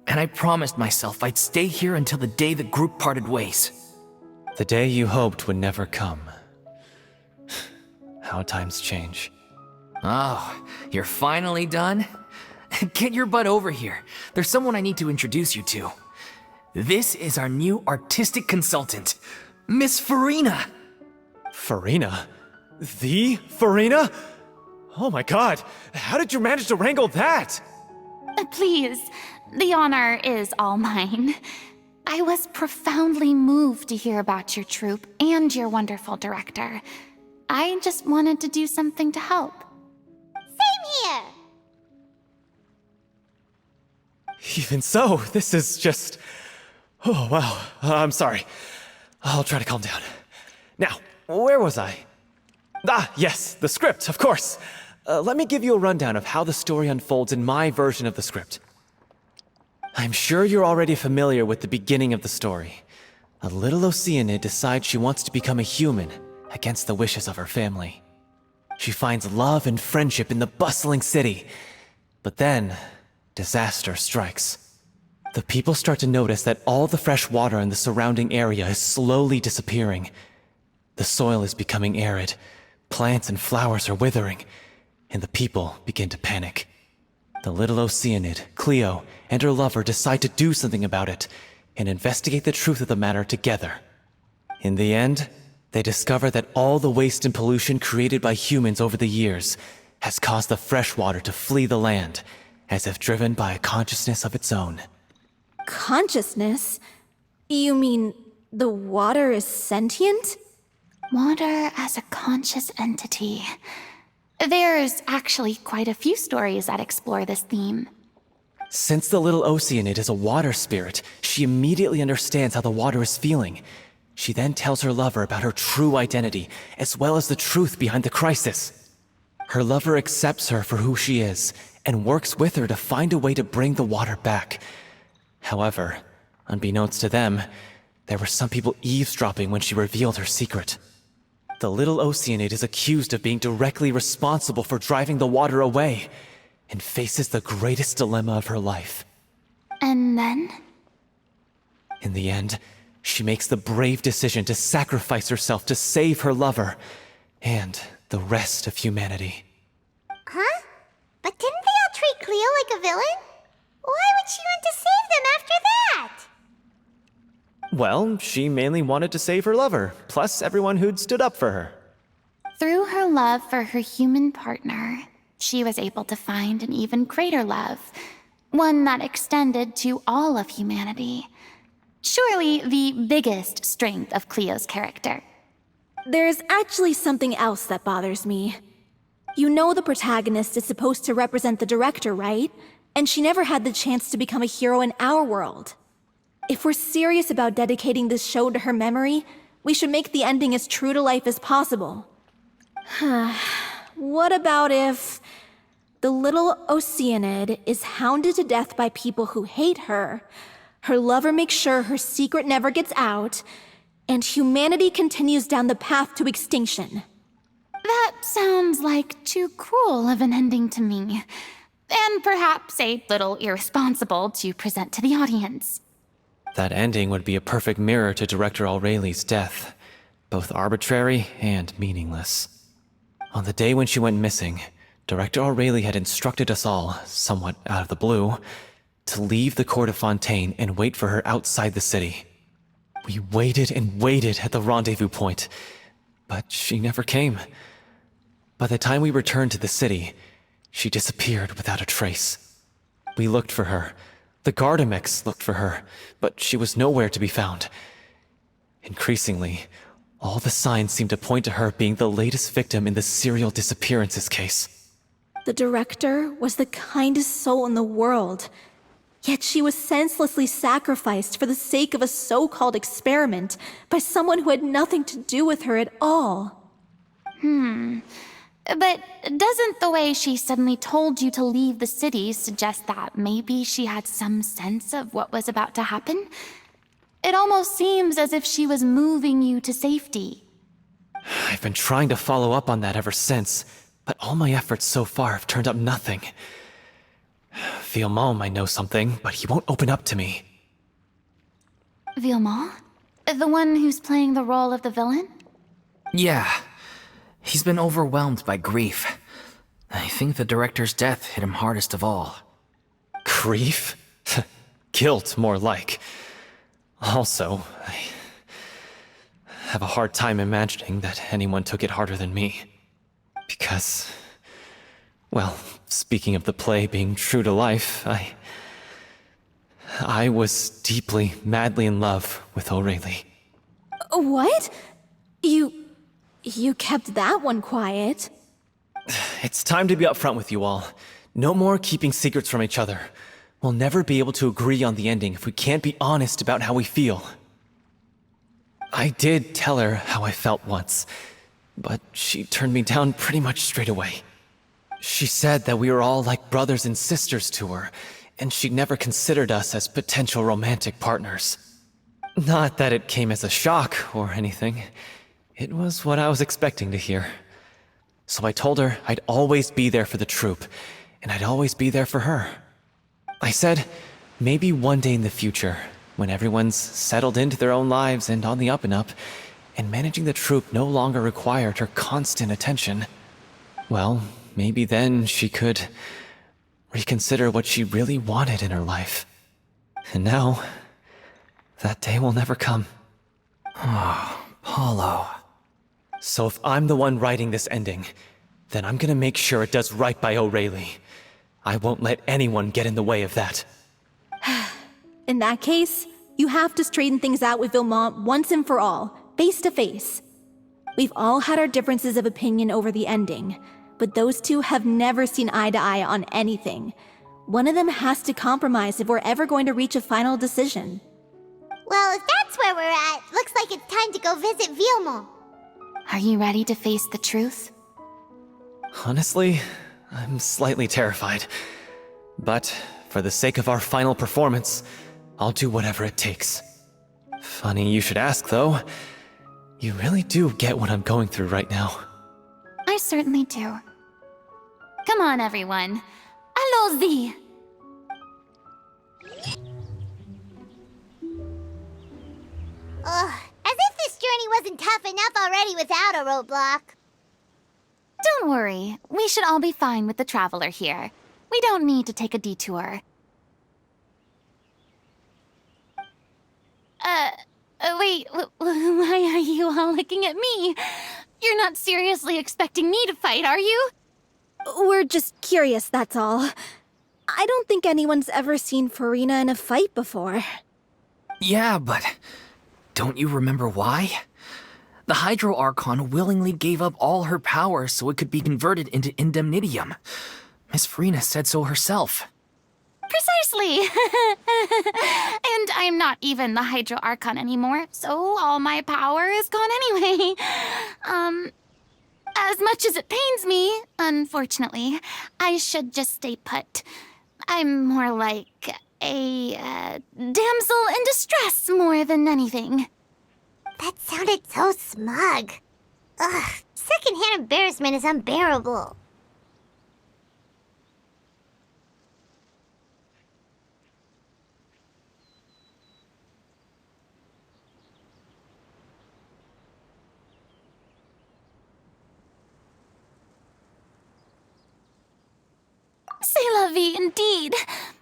And I promised myself I'd stay here until the day the group parted ways. The day you hoped would never come. How times change. Oh, you're finally done? Get your butt over here. There's someone I need to introduce you to. This is our new artistic consultant, Miss Furina. Furina? The Furina? Oh my god, how did you manage to wrangle that? Please, the honor is all mine. I was profoundly moved to hear about your troupe and your wonderful director. I just wanted to do something to help. Same here. Even so, this is just... Oh, wow. I'm sorry. I'll try to calm down. Now, where was I? Ah, yes, the script, of course. Let me give you a rundown of how the story unfolds in my version of the script. I'm sure you're already familiar with the beginning of the story. A Little Oceanid decides she wants to become a human against the wishes of her family. She finds love and friendship in the bustling city. But then, disaster strikes. The people start to notice that all the fresh water in the surrounding area is slowly disappearing. The soil is becoming arid, plants and flowers are withering, and the people begin to panic. The Little Oceanid, Cleo, and her lover decide to do something about it and investigate the truth of the matter together. In the end, they discover that all the waste and pollution created by humans over the years has caused the fresh water to flee the land, as if driven by a consciousness of its own. Consciousness? You mean the water is sentient? Water as a conscious entity. There's actually quite a few stories that explore this theme. Since the Little Oceanid is a water spirit, she immediately understands how the water is feeling. She then tells her lover about her true identity, as well as the truth behind the crisis. Her lover accepts her for who she is, and works with her to find a way to bring the water back. However, unbeknownst to them, there were some people eavesdropping when she revealed her secret. The Little Oceanid is accused of being directly responsible for driving the water away, and faces the greatest dilemma of her life. And then? In the end, she makes the brave decision to sacrifice herself to save her lover, and the rest of humanity. Huh? But didn't they all treat Cleo like a villain? Why would she want to save them after that? Well, she mainly wanted to save her lover, plus everyone who'd stood up for her. Through her love for her human partner, she was able to find an even greater love, one that extended to all of humanity. Surely the biggest strength of Cleo's character. There's actually something else that bothers me. You know the protagonist is supposed to represent the director, right? And she never had the chance to become a hero in our world. If we're serious about dedicating this show to her memory, we should make the ending as true to life as possible. What about if the Little Oceanid is hounded to death by people who hate her, her lover makes sure her secret never gets out, and humanity continues down the path to extinction? That sounds like too cruel of an ending to me, and perhaps a little irresponsible to present to the audience. That ending would be a perfect mirror to Director Aureli's death, both arbitrary and meaningless. On the day when she went missing, Director Aureli had instructed us all, somewhat out of the blue, to leave the court of Fontaine and wait for her outside the city. We waited and waited at the rendezvous point, but she never came. By the time we returned to the city, she disappeared without a trace. We looked for her. The Gardamex looked for her, but she was nowhere to be found. Increasingly, all the signs seemed to point to her being the latest victim in the serial disappearances case. The director was the kindest soul in the world, yet she was senselessly sacrificed for the sake of a so-called experiment by someone who had nothing to do with her at all. But doesn't the way she suddenly told you to leave the city suggest that maybe she had some sense of what was about to happen? It almost seems as if she was moving you to safety. I've been trying to follow up on that ever since, but all my efforts so far have turned up nothing. Villemont might know something, but he won't open up to me. Villemont? The one who's playing the role of the villain? Yeah. He's been overwhelmed by grief. I think the director's death hit him hardest of all. Grief? Guilt, more like. Also, I have a hard time imagining that anyone took it harder than me. Because, well, speaking of the play being true to life, I was deeply, madly in love with Aureli. What? You kept that one quiet. It's time to be upfront with you all. No more keeping secrets from each other. We'll never be able to agree on the ending if we can't be honest about how we feel. I did tell her how I felt once, but she turned me down pretty much straight away. She said that we were all like brothers and sisters to her, and she'd never considered us as potential romantic partners. Not that it came as a shock or anything. It was what I was expecting to hear. So I told her I'd always be there for the troupe, and I'd always be there for her. I said, maybe one day in the future, when everyone's settled into their own lives and on the up and up, and managing the troupe no longer required her constant attention, well, maybe then she could reconsider what she really wanted in her life. And now, that day will never come. Paulo. So if I'm the one writing this ending, then I'm gonna make sure it does right by Aureli. I won't let anyone get in the way of that. In that case, you have to straighten things out with Villemont once and for all, face to face. We've all had our differences of opinion over the ending, but those two have never seen eye to eye on anything. One of them has to compromise if we're ever going to reach a final decision. Well, if that's where we're at, looks like it's time to go visit Villemont. Are you ready to face the truth? Honestly, I'm slightly terrified. But for the sake of our final performance, I'll do whatever it takes. Funny you should ask, though. You really do get what I'm going through right now. I certainly do. Come on, everyone. Allons-y! Ugh, as if this journey wasn't tough enough already without a roadblock. Don't worry. We should all be fine with the traveler here. We don't need to take a detour. Wait, why are you all looking at me? You're not seriously expecting me to fight, are you? We're just curious, that's all. I don't think anyone's ever seen Furina in a fight before. Yeah, but don't you remember why? The Hydro Archon willingly gave up all her power so it could be converted into indemnitium. Miss Furina said so herself. Precisely! And I'm not even the Hydro Archon anymore, so all my power is gone anyway. As much as it pains me, unfortunately, I should just stay put. I'm more like a damsel in distress more than anything. That sounded so smug. Ugh, secondhand embarrassment is unbearable. C'est la vie, indeed.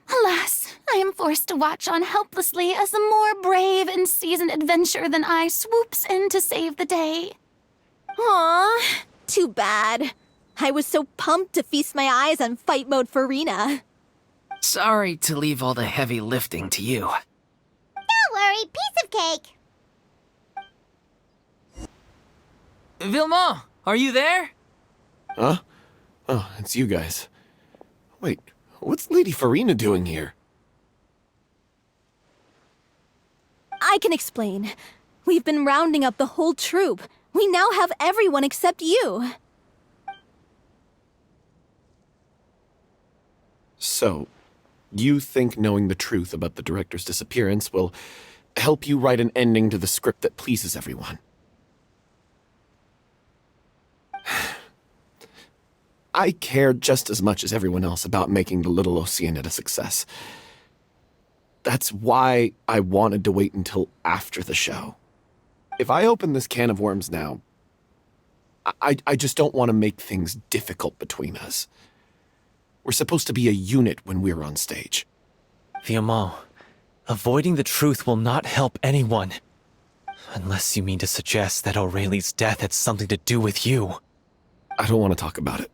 Alas, I am forced to watch on helplessly as a more brave and seasoned adventurer than I swoops in to save the day. Aw, too bad. I was so pumped to feast my eyes on fight mode Furina. Sorry to leave all the heavy lifting to you. Don't worry, piece of cake. Vilmont, are you there? Huh? Oh, it's you guys. Wait, what's Lady Furina doing here? I can explain. We've been rounding up the whole troupe. We now have everyone except you. So, you think knowing the truth about the director's disappearance will help you write an ending to the script that pleases everyone? I care just as much as everyone else about making the Little Oceanid a success. That's why I wanted to wait until after the show. If I open this can of worms now, I just don't want to make things difficult between us. We're supposed to be a unit when we're on stage. Vilmont, avoiding the truth will not help anyone. Unless you mean to suggest that Aurelie's death had something to do with you. I don't want to talk about it.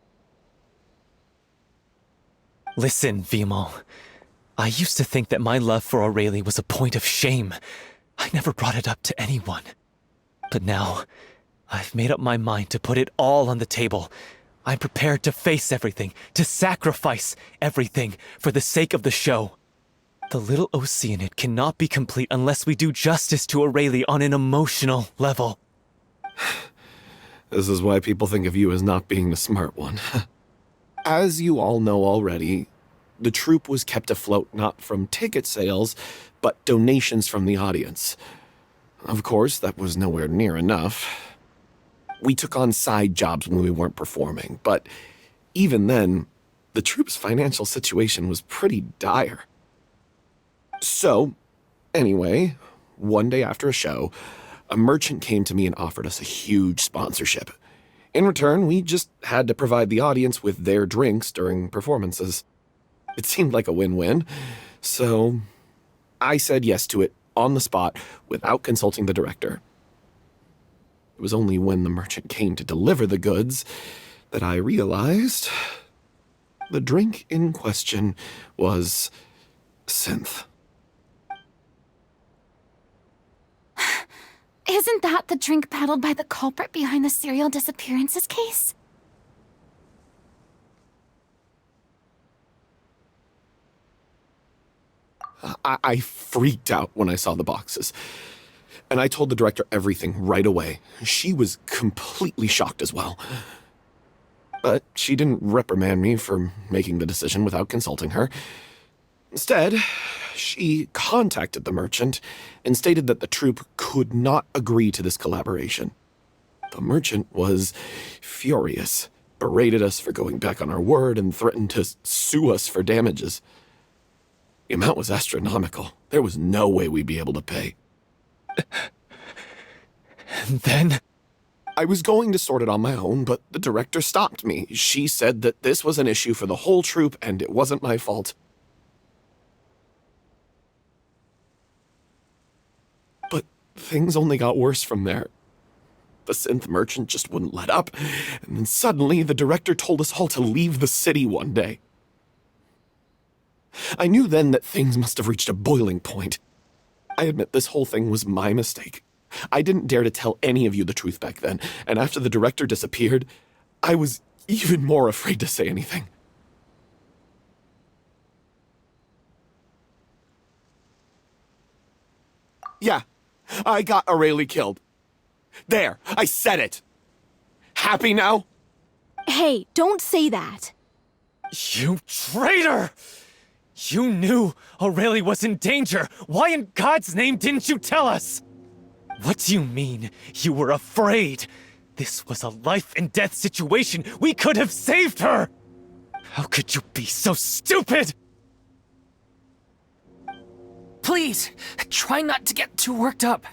Listen, Vilmont. I used to think that my love for Aurelie was a point of shame. I never brought it up to anyone. But now, I've made up my mind to put it all on the table. I'm prepared to face everything, to sacrifice everything for the sake of the show. The Little Oceanid cannot be complete unless we do justice to Aurelie on an emotional level. This is why people think of you as not being the smart one. As you all know already, the troupe was kept afloat not from ticket sales, but donations from the audience. Of course, that was nowhere near enough. We took on side jobs when we weren't performing, but even then, the troupe's financial situation was pretty dire. So, anyway, one day after a show, a merchant came to me and offered us a huge sponsorship. In return, we just had to provide the audience with their drinks during performances. It seemed like a win-win, so I said yes to it on the spot without consulting the director. It was only when the merchant came to deliver the goods that I realized the drink in question was synth. Isn't that the drink peddled by the culprit behind the serial disappearances case? I freaked out when I saw the boxes. And I told the director everything right away. She was completely shocked as well. But she didn't reprimand me for making the decision without consulting her. Instead, she contacted the merchant and stated that the troupe could not agree to this collaboration. The merchant was furious, berated us for going back on our word, and threatened to sue us for damages. The amount was astronomical. There was no way we'd be able to pay. And then? I was going to sort it on my own, but the director stopped me. She said that this was an issue for the whole troupe and it wasn't my fault. But things only got worse from there. The synth merchant just wouldn't let up, and then suddenly the director told us all to leave the city one day. I knew then that things must have reached a boiling point. I admit this whole thing was my mistake. I didn't dare to tell any of you the truth back then, and after the director disappeared, I was even more afraid to say anything. Yeah, I got Aurelie killed. There, I said it. Happy now? Hey, don't say that. You traitor! You knew Aurelie was in danger. Why in God's name didn't you tell us? What do you mean, you were afraid? This was a life and death situation. We could have saved her! How could you be so stupid? Please, try not to get too worked up.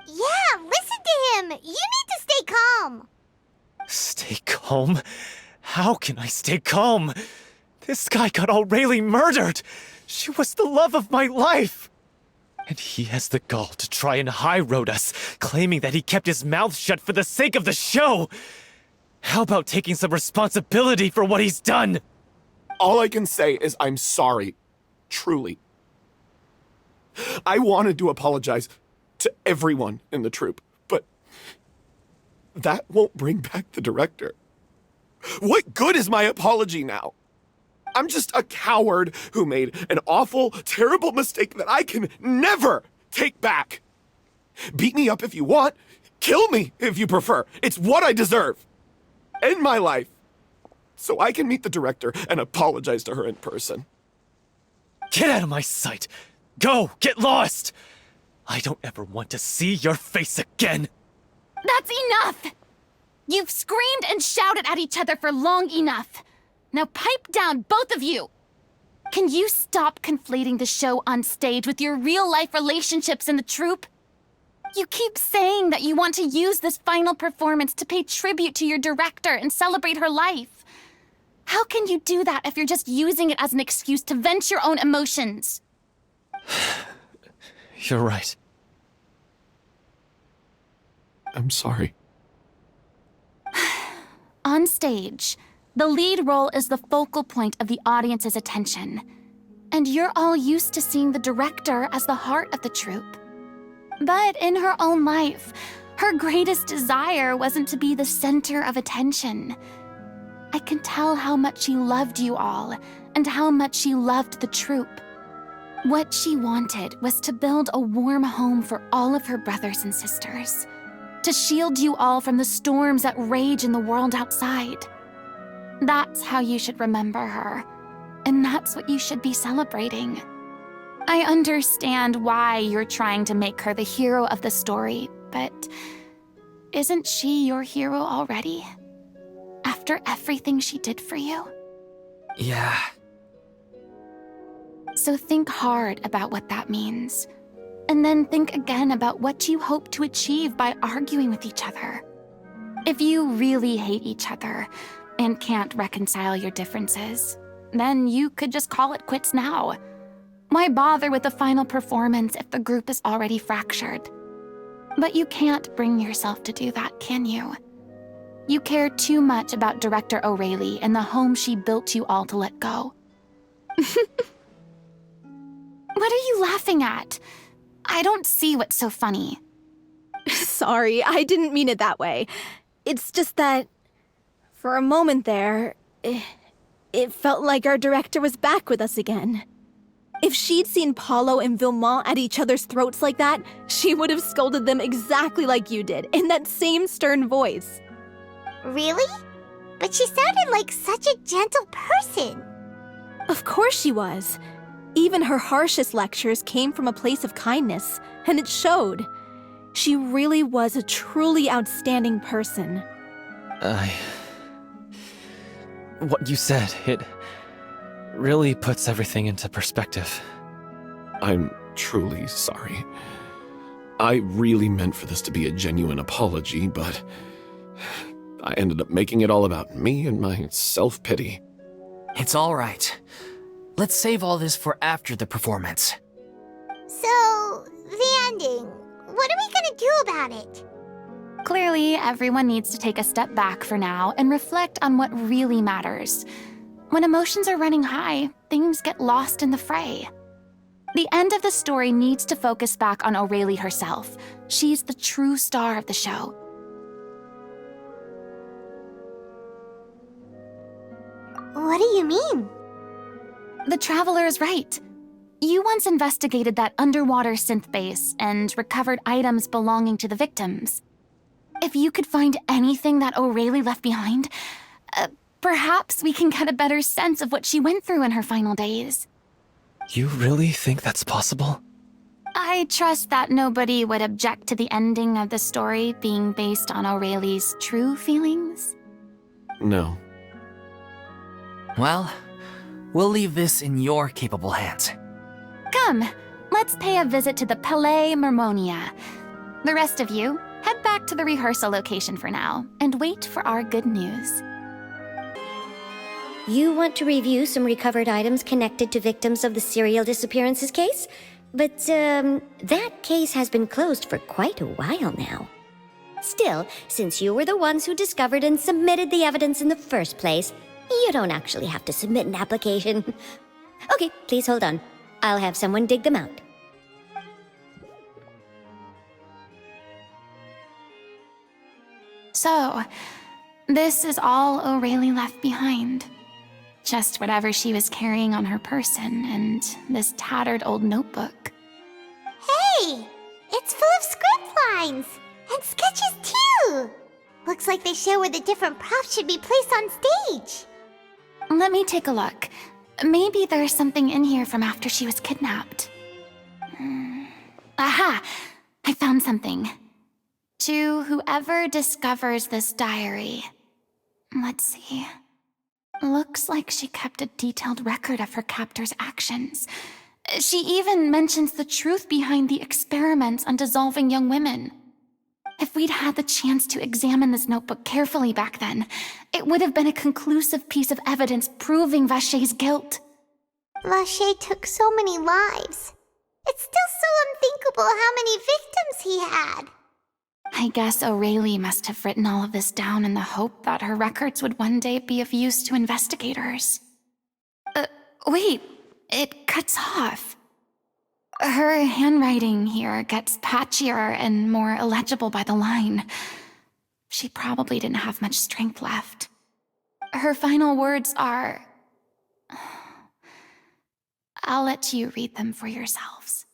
Yeah, listen to him. You need to stay calm. Stay calm? How can I stay calm? This guy got Aurelie murdered. She was the love of my life. And he has the gall to try and high-road us, claiming that he kept his mouth shut for the sake of the show. How about taking some responsibility for what he's done? All I can say is I'm sorry. Truly. I wanted to apologize to everyone in the troupe, but that won't bring back the director. What good is my apology now? I'm just a coward who made an awful, terrible mistake that I can never take back. Beat me up if you want. Kill me if you prefer. It's what I deserve. End my life so I can meet the director and apologize to her in person. Get out of my sight. Go, get lost. I don't ever want to see your face again. That's enough! You've screamed and shouted at each other for long enough. Now pipe down, both of you! Can you stop conflating the show on stage with your real-life relationships in the troupe? You keep saying that you want to use this final performance to pay tribute to your director and celebrate her life. How can you do that if you're just using it as an excuse to vent your own emotions? You're right. I'm sorry. On stage, the lead role is the focal point of the audience's attention. And you're all used to seeing the director as the heart of the troupe. But in her own life, her greatest desire wasn't to be the center of attention. I can tell how much she loved you all, and how much she loved the troupe. What she wanted was to build a warm home for all of her brothers and sisters. To shield you all from the storms that rage in the world outside. That's how you should remember her. And that's what you should be celebrating. I understand why you're trying to make her the hero of the story, but isn't she your hero already? After everything she did for you? Yeah. So think hard about what that means. And then think again about what you hope to achieve by arguing with each other. If you really hate each other and can't reconcile your differences, then you could just call it quits now. Why bother with the final performance if the group is already fractured? But you can't bring yourself to do that, can you? You care too much about Director Aurelie and the home she built you all to let go. What are you laughing at? I don't see what's so funny. Sorry, I didn't mean it that way. It's just that, for a moment there, it felt like our director was back with us again. If she'd seen Paulo and Vilmont at each other's throats like that, she would have scolded them exactly like you did, in that same stern voice. Really? But she sounded like such a gentle person. Of course she was. Even her harshest lectures came from a place of kindness, and it showed. She really was a truly outstanding person. What you said, it really puts everything into perspective. I'm truly sorry. I really meant for this to be a genuine apology, but I ended up making it all about me and my self-pity. It's all right. Let's save all this for after the performance. So, the ending. What what are we gonna do about it? Clearly, everyone needs to take a step back for now and reflect on what really matters. When emotions are running high, things get lost in the fray. The end of the story needs to focus back on Aurelie herself. She's the true star of the show. What do you mean? The Traveler is right. You once investigated that underwater synth base and recovered items belonging to the victims. If you could find anything that Aurelie left behind, perhaps we can get a better sense of what she went through in her final days. You really think that's possible? I trust that nobody would object to the ending of the story being based on Aurelie's true feelings. No. Well, we'll leave this in your capable hands. Come, let's pay a visit to the Palais Mermonia. The rest of you, head back to the rehearsal location for now, and wait for our good news. You want to review some recovered items connected to victims of the serial disappearances case? But, that case has been closed for quite a while now. Still, since you were the ones who discovered and submitted the evidence in the first place, you don't actually have to submit an application. Okay, please hold on. I'll have someone dig them out. So, this is all Aurelie left behind. Just whatever she was carrying on her person and this tattered old notebook. Hey! It's full of script lines! And sketches too! Looks like they show where the different props should be placed on stage. Let me take a look. Maybe there's something in here from after she was kidnapped. Aha! I found something. To whoever discovers this diary. Let's see. Looks like she kept a detailed record of her captor's actions. She even mentions the truth behind the experiments on dissolving young women. If we'd had the chance to examine this notebook carefully back then, it would have been a conclusive piece of evidence proving Vachey's guilt. Vachey took so many lives. It's still so unthinkable how many victims he had. I guess Aurelie must have written all of this down in the hope that her records would one day be of use to investigators. Wait, it cuts off. Her handwriting here gets patchier and more illegible by the line. She probably didn't have much strength left. Her final words are... I'll let you read them for yourselves.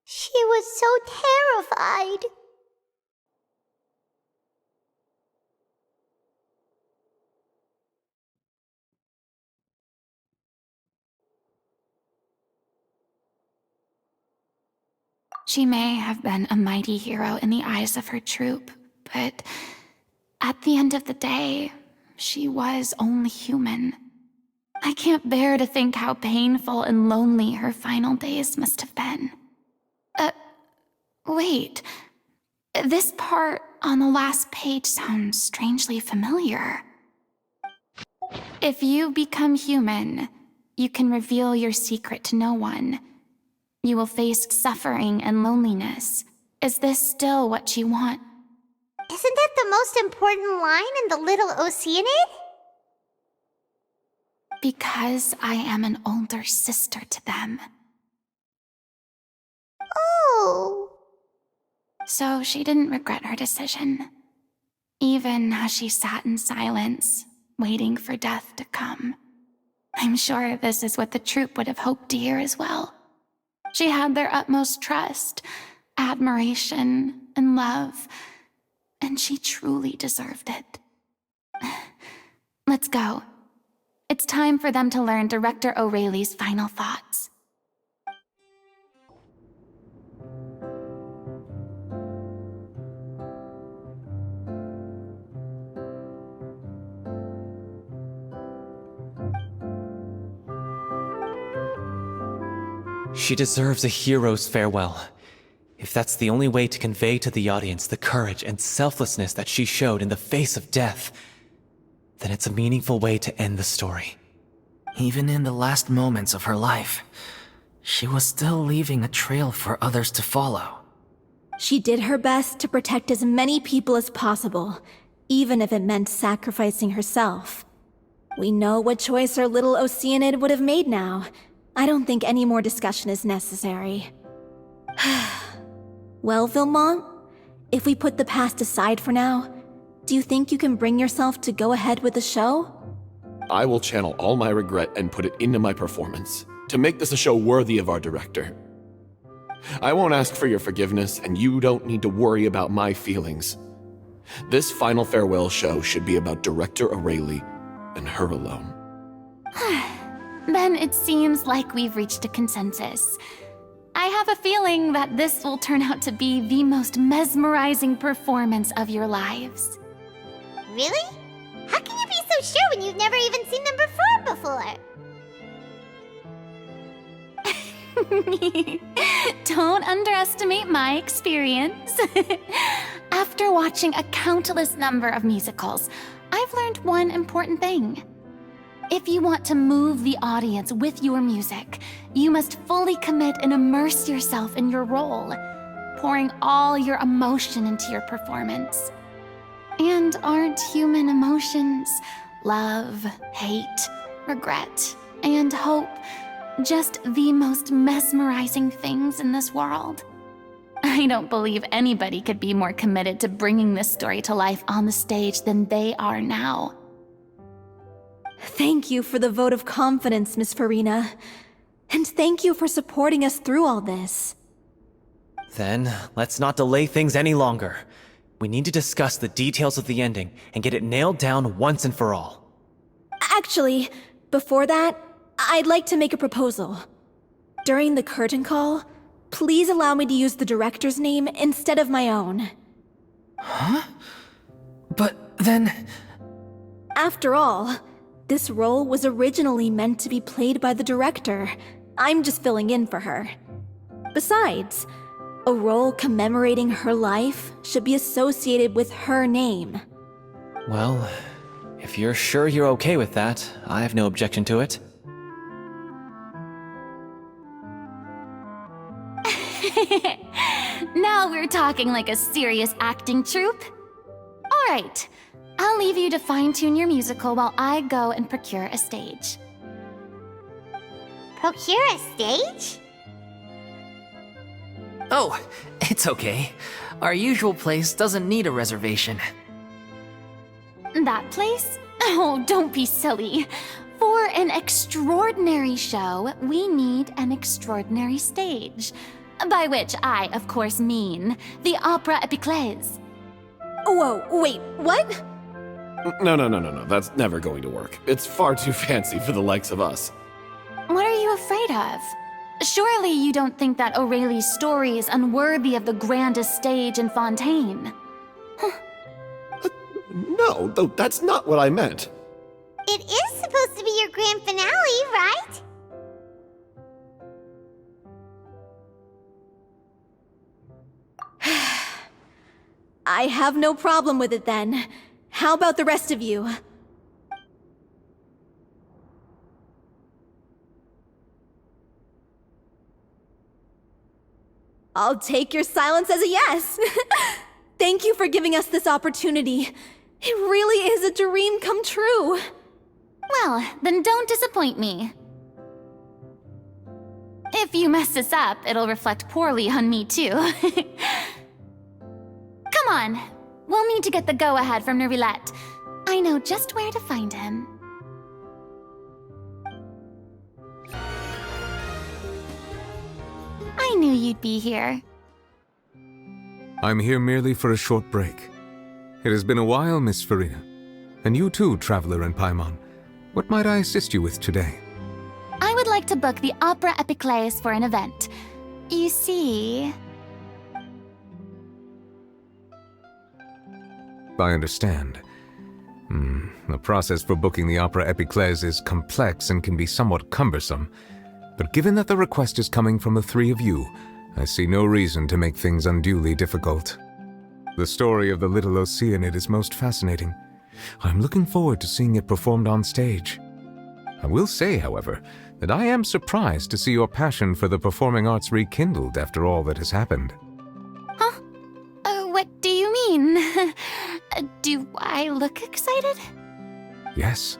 She was so terrified. She may have been a mighty hero in the eyes of her troop, but at the end of the day, she was only human. I can't bear to think how painful and lonely her final days must have been. Wait. This part on the last page sounds strangely familiar. If you become human, you can reveal your secret to no one. You will face suffering and loneliness. Is this still what you want? Isn't that the most important line in the Little Oceanid? Because I am an older sister to them. Oh. So she didn't regret her decision, even as she sat in silence, waiting for death to come. I'm sure this is what the troupe would have hoped to hear as well. She had their utmost trust, admiration, and love, and she truly deserved it. Let's go. It's time for them to learn Director Aurelie's final thoughts. She deserves a hero's farewell. If that's the only way to convey to the audience the courage and selflessness that she showed in the face of death, then it's a meaningful way to end the story. Even in the last moments of her life, she was still leaving a trail for others to follow. She did her best to protect as many people as possible, even if it meant sacrificing herself. We know what choice our Little Oceanid would have made now. I don't think any more discussion is necessary. Well, Vilmont, if we put the past aside for now, do you think you can bring yourself to go ahead with the show? I will channel all my regret and put it into my performance, to make this a show worthy of our director. I won't ask for your forgiveness, and you don't need to worry about my feelings. This final farewell show should be about Director Aurelie and her alone. Then it seems like we've reached a consensus. I have a feeling that this will turn out to be the most mesmerizing performance of your lives. Really? How can you be so sure when you've never even seen them perform before? Don't underestimate my experience. After watching a countless number of musicals, I've learned one important thing. If you want to move the audience with your music, you must fully commit and immerse yourself in your role, pouring all your emotion into your performance. And aren't human emotions, love, hate, regret, and hope, just the most mesmerizing things in this world? I don't believe anybody could be more committed to bringing this story to life on the stage than they are now. Thank you for the vote of confidence, Miss Furina. And thank you for supporting us through all this. Then, let's not delay things any longer. We need to discuss the details of the ending and get it nailed down once and for all. Actually, before that, I'd like to make a proposal. During the curtain call, please allow me to use the director's name instead of my own. Huh? But then... After all, this role was originally meant to be played by the director. I'm just filling in for her. Besides, a role commemorating her life should be associated with her name. Well, if you're sure you're okay with that, I have no objection to it. Now we're talking like a serious acting troupe. All right, I'll leave you to fine-tune your musical while I go and procure a stage. Procure a stage? Oh, it's okay. Our usual place doesn't need a reservation. That place? Oh, don't be silly. For an extraordinary show, we need an extraordinary stage. By which I, of course, mean the Opera Epiclese. Whoa, wait, what? No, that's never going to work. It's far too fancy for the likes of us. What are you afraid of? Surely you don't think that Aurelie's story is unworthy of the grandest stage in Fontaine. No, though that's not what I meant. It is supposed to be your grand finale, right? I have no problem with it then. How about the rest of you? I'll take your silence as a yes. Thank you for giving us this opportunity. It really is a dream come true. Well, then don't disappoint me. If you mess this up, it'll reflect poorly on me too. Come on, we'll need to get the go-ahead from Nervilette. I know just where to find him. I knew you'd be here. I'm here merely for a short break. It has been a while, Miss Furina. And you too, Traveler in Paimon. What might I assist you with today? I would like to book the Opera Epiclese for an event. You see... I understand. The process for booking the Opera Epiclese is complex and can be somewhat cumbersome. But given that the request is coming from the three of you, I see no reason to make things unduly difficult. The story of the Little Oceanid is most fascinating. I'm looking forward to seeing it performed on stage. I will say, however, that I am surprised to see your passion for the performing arts rekindled after all that has happened. Huh? What do you mean? Do I look excited? Yes,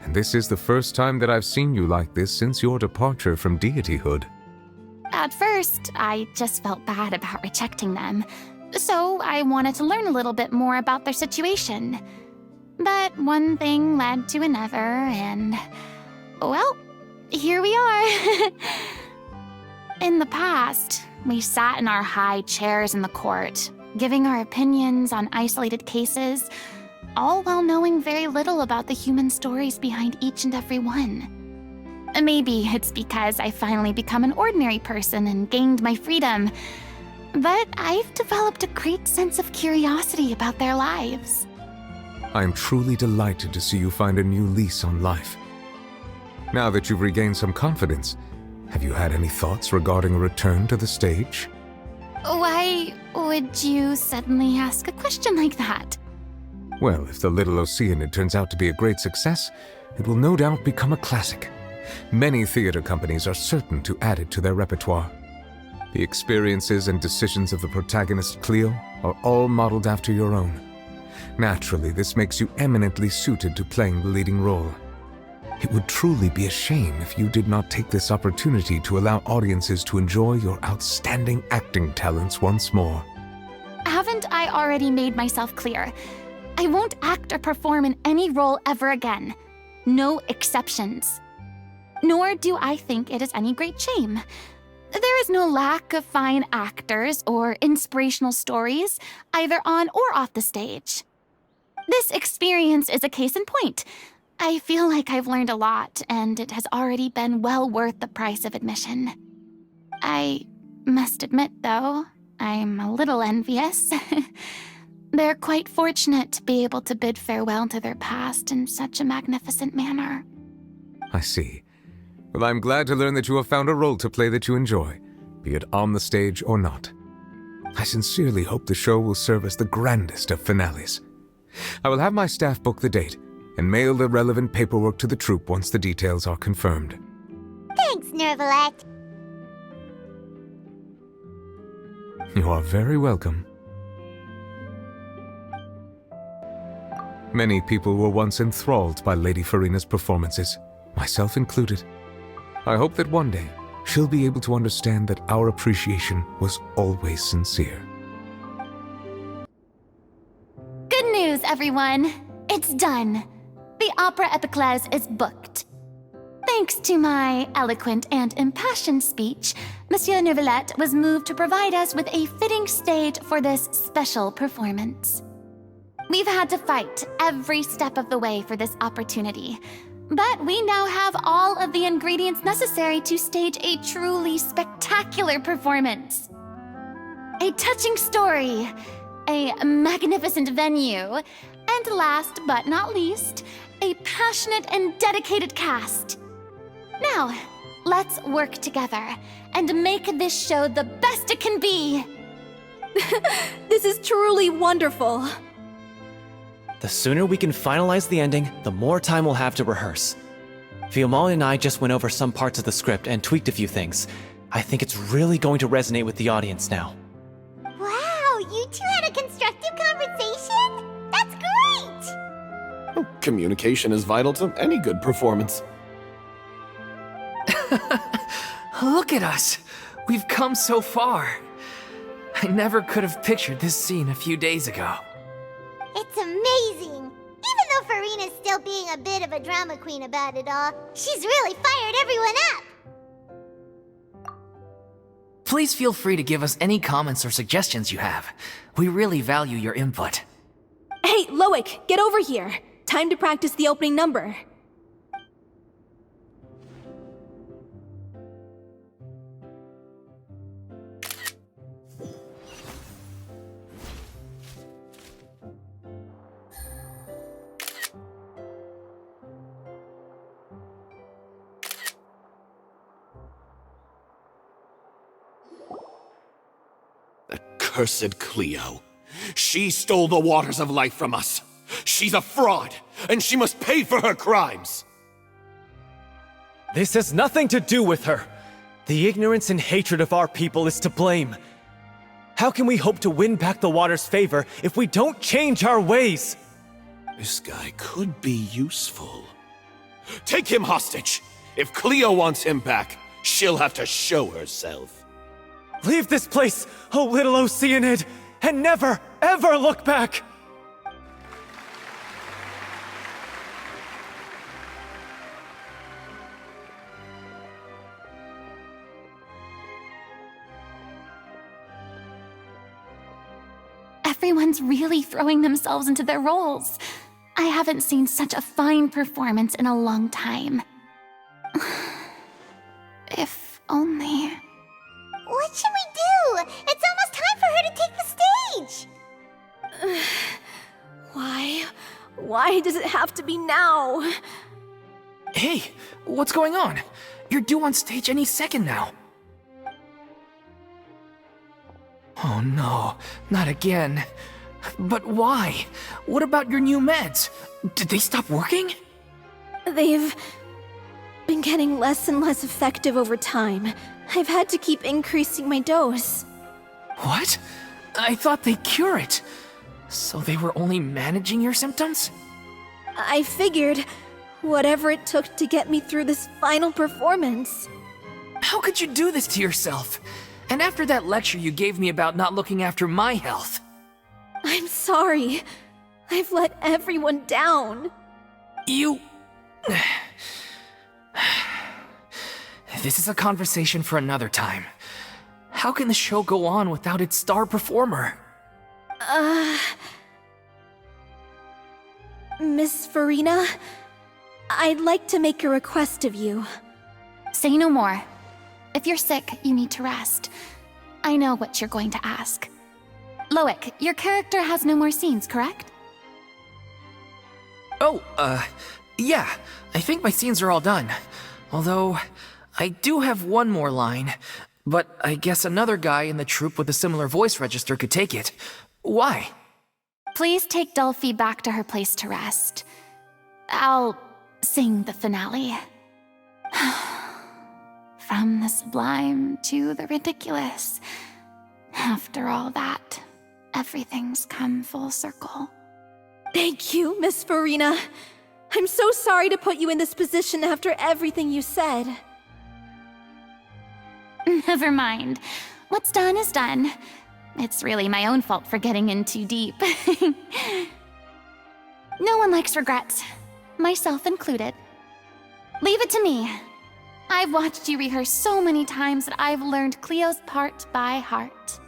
and this is the first time that I've seen you like this since your departure from deityhood. At first, I just felt bad about rejecting them, so I wanted to learn a little bit more about their situation. But one thing led to another, and, well, here we are. In the past, we sat in our high chairs in the court, giving our opinions on isolated cases, all while knowing very little about the human stories behind each and every one. Maybe it's because I finally become an ordinary person and gained my freedom, but I've developed a great sense of curiosity about their lives. I am truly delighted to see you find a new lease on life. Now that you've regained some confidence, have you had any thoughts regarding a return to the stage? Why would you suddenly ask a question like that? Well, if the Little Oceanid turns out to be a great success, it will no doubt become a classic. Many theater companies are certain to add it to their repertoire. The experiences and decisions of the protagonist, Cleo, are all modeled after your own. Naturally, this makes you eminently suited to playing the leading role. It would truly be a shame if you did not take this opportunity to allow audiences to enjoy your outstanding acting talents once more. Haven't I already made myself clear? I won't act or perform in any role ever again. No exceptions. Nor do I think it is any great shame. There is no lack of fine actors or inspirational stories, either on or off the stage. This experience is a case in point. I feel like I've learned a lot, and it has already been well worth the price of admission. I must admit, though, I'm a little envious. They're quite fortunate to be able to bid farewell to their past in such a magnificent manner. I see. Well, I'm glad to learn that you have found a role to play that you enjoy, be it on the stage or not. I sincerely hope the show will serve as the grandest of finales. I will have my staff book the date and mail the relevant paperwork to the troupe once the details are confirmed. Thanks, Nervalette. You are very welcome. Many people were once enthralled by Lady Furina's performances, myself included. I hope that one day she'll be able to understand that our appreciation was always sincere. Good news, everyone! It's done! The Opera Epiclese is booked. Thanks to my eloquent and impassioned speech, Monsieur Nervalette was moved to provide us with a fitting stage for this special performance. We've had to fight every step of the way for this opportunity, but we now have all of the ingredients necessary to stage a truly spectacular performance. A touching story, a magnificent venue, and last but not least, a passionate and dedicated cast. Now, let's work together and make this show the best it can be. This is truly wonderful. The sooner we can finalize the ending, the more time we'll have to rehearse. Fiumali and I just went over some parts of the script and tweaked a few things. I think it's really going to resonate with the audience now. Wow, you two had a constructive conversation? That's great! Oh, communication is vital to any good performance. Look at us! We've come so far. I never could have pictured this scene a few days ago. It's amazing! Even though Furina's still being a bit of a drama queen about it all, she's really fired everyone up! Please feel free to give us any comments or suggestions you have. We really value your input. Hey, Loic, get over here. Time to practice the opening number. Cursed Cleo. She stole the waters of life from us. She's a fraud, and she must pay for her crimes. This has nothing to do with her. The ignorance and hatred of our people is to blame. How can we hope to win back the water's favor if we don't change our ways? This guy could be useful. Take him hostage! If Cleo wants him back, she'll have to show herself. Leave this place, oh Little Oceanid, and never, ever look back! Everyone's really throwing themselves into their roles. I haven't seen such a fine performance in a long time. If only... What should we do? It's almost time for her to take the stage! Why does it have to be now? Hey, what's going on? You're due on stage any second now. Oh no, not again. But why? What about your new meds? Did they stop working? They've been getting less and less effective over time. I've had to keep increasing my dose. What? I thought they cure it. So they were only managing your symptoms? I figured whatever it took to get me through this final performance. How could you do this to yourself? And after that lecture you gave me about not looking after my health. I'm sorry. I've let everyone down. You... This is a conversation for another time. How can the show go on without its star performer? Miss Furina, I'd like to make a request of you. Say no more. If you're sick, you need to rest. I know what you're going to ask. Loic, your character has no more scenes, correct? Oh, yeah. I think my scenes are all done. Although, I do have one more line. But I guess another guy in the troupe with a similar voice register could take it. Why? Please take Delphi back to her place to rest. I'll sing the finale. From the sublime to the ridiculous. After all that, everything's come full circle. Thank you, Miss Furina. I'm so sorry to put you in this position after everything you said. Never mind. What's done is done. It's really my own fault for getting in too deep. No one likes regrets, myself included. Leave it to me. I've watched you rehearse so many times that I've learned Cleo's part by heart.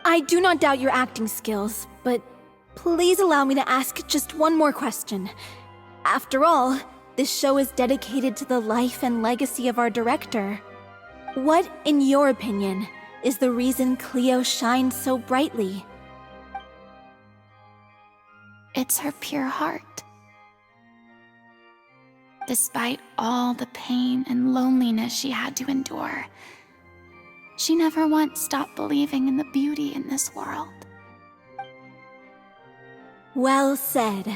I do not doubt your acting skills, but please allow me to ask just one more question. After all, this show is dedicated to the life and legacy of our director. What, in your opinion, is the reason Cleo shines so brightly? It's her pure heart. Despite all the pain and loneliness she had to endure, she never once stopped believing in the beauty in this world. Well said.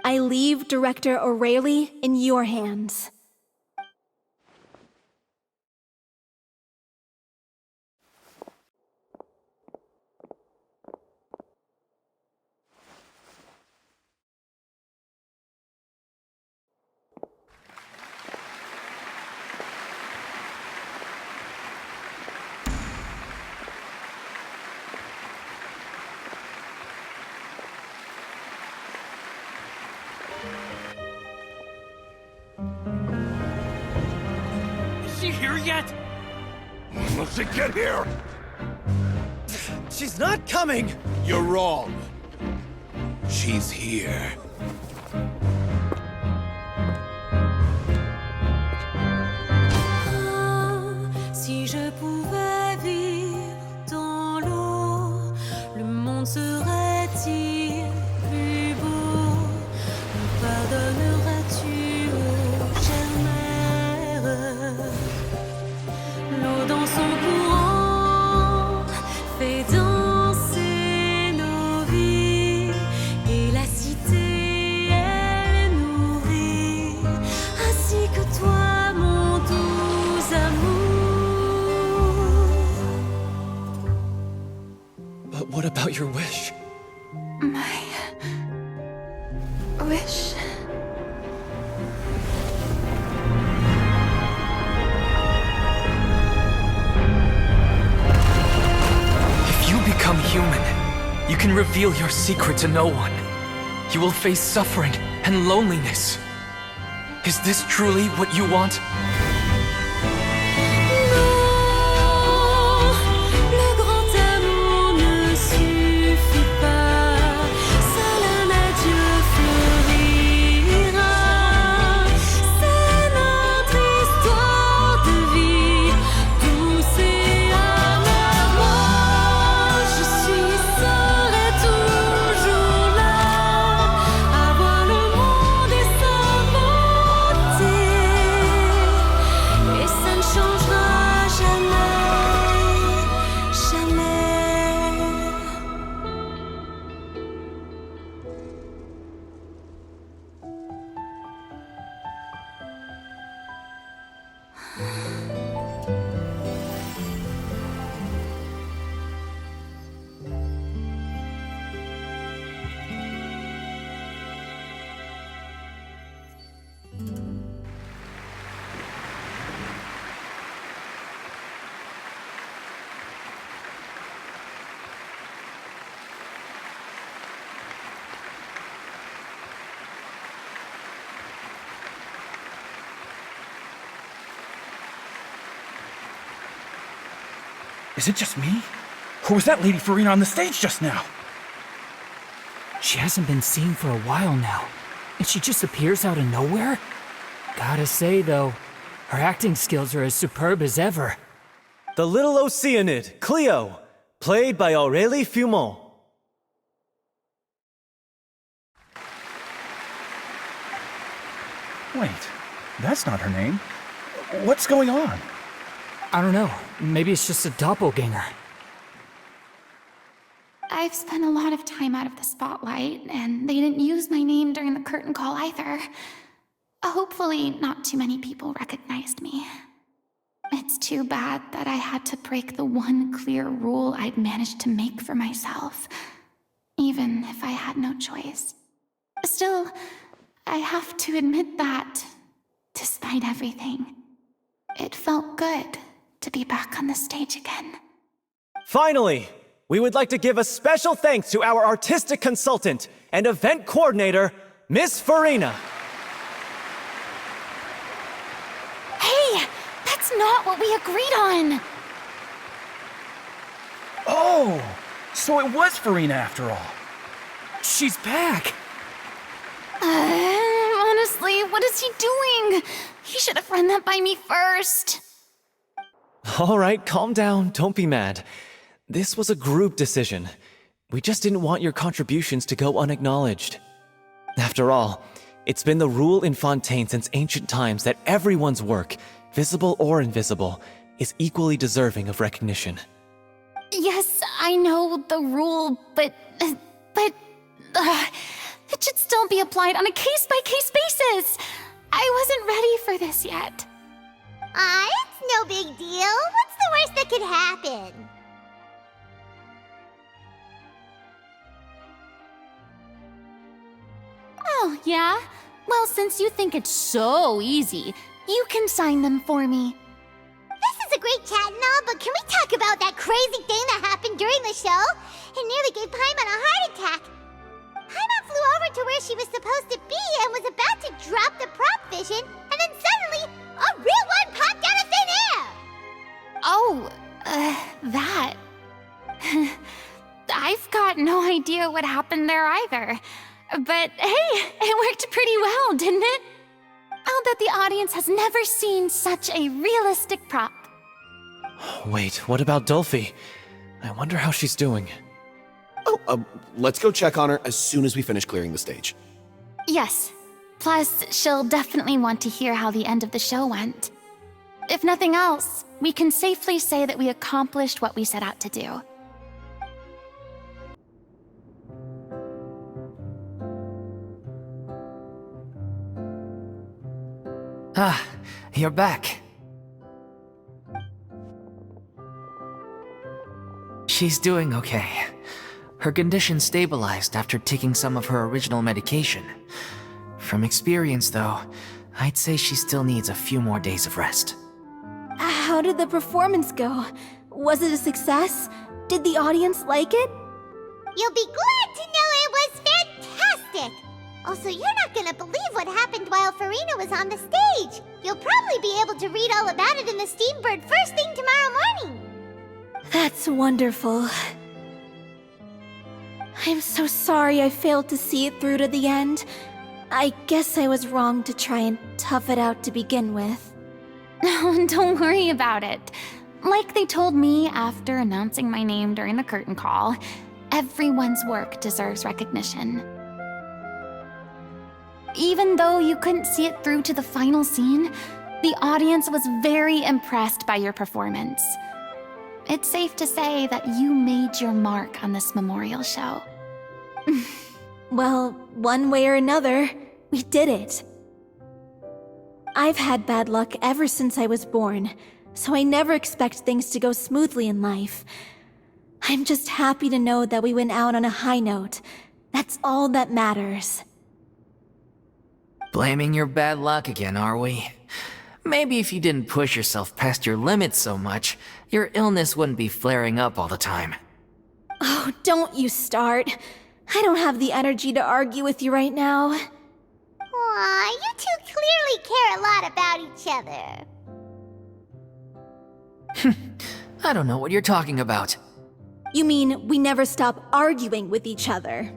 I leave Director O'Reilly in your hands. Is she here yet? Will she get here? She's not coming! You're wrong. She's here. Si je pouvais vivre dans l'eau, le monde serait-il plus beau? Me pardonneras-tu, ô chère mère? L'eau dans son courant fait danser nos vies, et la cité est wish? My wish. If you become human, you can reveal your secret to no one. You will face suffering and loneliness. Is this truly what you want? Le grand amour ne suffit pas, seul un adieu fleurira. C'est notre histoire de vie, douce et amère. Moi, je serai toujours là, à voir le monde et sa beauté, et ça ne changera jamais, jamais. Is it just me? Or was that Lady Furina on the stage just now? She hasn't been seen for a while now, and she just appears out of nowhere? Gotta say, though, her acting skills are as superb as ever. The Little Oceanid, Cleo, played by Aurélie Fumont. Wait, that's not her name. What's going on? I don't know, maybe it's just a doppelganger. I've spent a lot of time out of the spotlight, and they didn't use my name during the curtain call either. Hopefully, not too many people recognized me. It's too bad that I had to break the one clear rule I'd managed to make for myself, even if I had no choice. Still, I have to admit that, despite everything, it felt good to be back on the stage again. Finally, we would like to give a special thanks to our artistic consultant and event coordinator, Miss Furina. Hey, that's not what we agreed on! Oh, so it was Furina after all. She's back! Honestly, what is he doing? He should have run that by me first. All right, calm down, don't be mad. This was a group decision. We just didn't want your contributions to go unacknowledged. After all, it's been the rule in Fontaine since ancient times that everyone's work, visible or invisible, is equally deserving of recognition. Yes, I know the rule, but it should still be applied on a case-by-case basis. I wasn't ready for this yet. It's no big deal. What's the worst that could happen? Oh, yeah? Well, since you think it's so easy, you can sign them for me. This is a great chat and all, but can we talk about that crazy thing that happened during the show? It nearly gave Paimon a heart attack. Paimon flew over to where she was supposed to be and was about to drop the prop vision, and then suddenly, a real one popped out of thin air! Oh, that. I've got no idea what happened there either. But hey, it worked pretty well, didn't it? I'll bet the audience has never seen such a realistic prop. Wait, what about Dolphy? I wonder how she's doing. Oh, let's go check on her as soon as we finish clearing the stage. Yes. Plus, she'll definitely want to hear how the end of the show went. If nothing else, we can safely say that we accomplished what we set out to do. Ah, you're back. She's doing okay. Her condition stabilized after taking some of her original medication. From experience, though, I'd say she still needs a few more days of rest. How did the performance go? Was it a success? Did the audience like it? You'll be glad to know it was fantastic! Also, you're not gonna believe what happened while Furina was on the stage. You'll probably be able to read all about it in the Steambird first thing tomorrow morning. That's wonderful. I'm so sorry I failed to see it through to the end. I guess I was wrong to try and tough it out to begin with. Oh, don't worry about it. Like they told me after announcing my name during the curtain call, everyone's work deserves recognition. Even though you couldn't see it through to the final scene, the audience was very impressed by your performance. It's safe to say that you made your mark on this memorial show. Well, one way or another, we did it. I've had bad luck ever since I was born, so I never expect things to go smoothly in life. I'm just happy to know that we went out on a high note. That's all that matters. Blaming your bad luck again, are we? Maybe if you didn't push yourself past your limits so much, your illness wouldn't be flaring up all the time. Oh, don't you start. I don't have the energy to argue with you right now. Aw, you two clearly care a lot about each other. I don't know what you're talking about. You mean we never stop arguing with each other?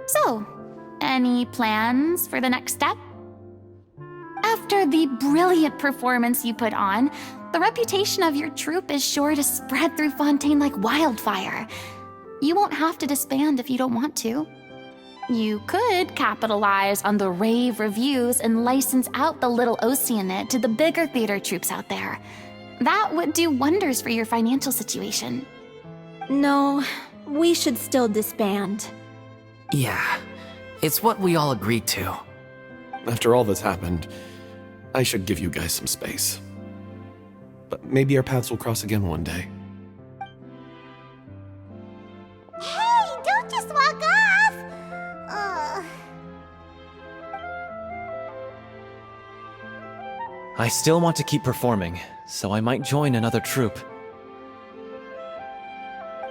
So, any plans for the next step? After the brilliant performance you put on, the reputation of your troupe is sure to spread through Fontaine like wildfire. You won't have to disband if you don't want to. You could capitalize on the rave reviews and license out the Little Oceanid to the bigger theater troupes out there. That would do wonders for your financial situation. No, we should still disband. Yeah, it's what we all agreed to. After all that's happened, I should give you guys some space. But maybe our paths will cross again one day. Hey, don't just walk off! I still want to keep performing, so I might join another troupe.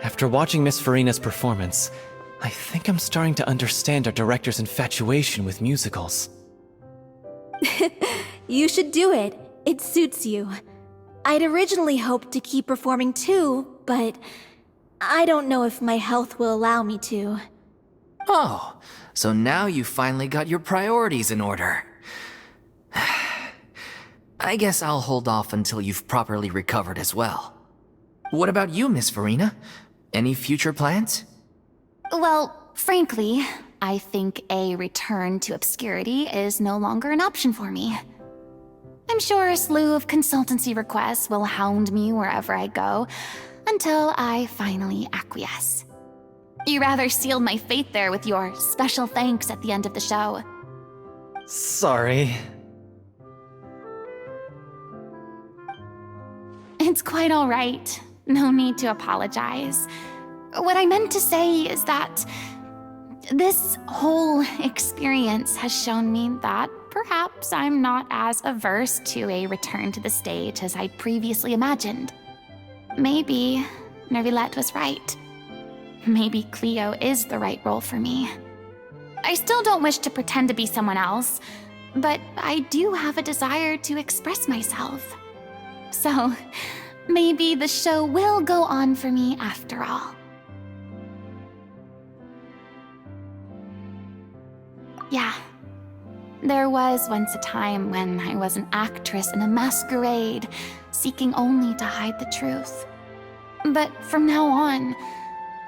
After watching Miss Furina's performance, I think I'm starting to understand our director's infatuation with musicals. You should do it. It suits you. I'd originally hoped to keep performing too, but I don't know if my health will allow me to. Oh, so now you finally got your priorities in order. I guess I'll hold off until you've properly recovered as well. What about you, Miss Furina? Any future plans? Well, frankly, I think a return to obscurity is no longer an option for me. I'm sure a slew of consultancy requests will hound me wherever I go, until I finally acquiesce. You rather sealed my fate there with your special thanks at the end of the show. Sorry. It's quite all right. No need to apologize. What I meant to say is that this whole experience has shown me that perhaps I'm not as averse to a return to the stage as I'd previously imagined. Maybe Nervilette was right. Maybe Cleo is the right role for me. I still don't wish to pretend to be someone else, but I do have a desire to express myself. So, maybe the show will go on for me after all. Yeah. There was once a time when I was an actress in a masquerade, seeking only to hide the truth. But from now on,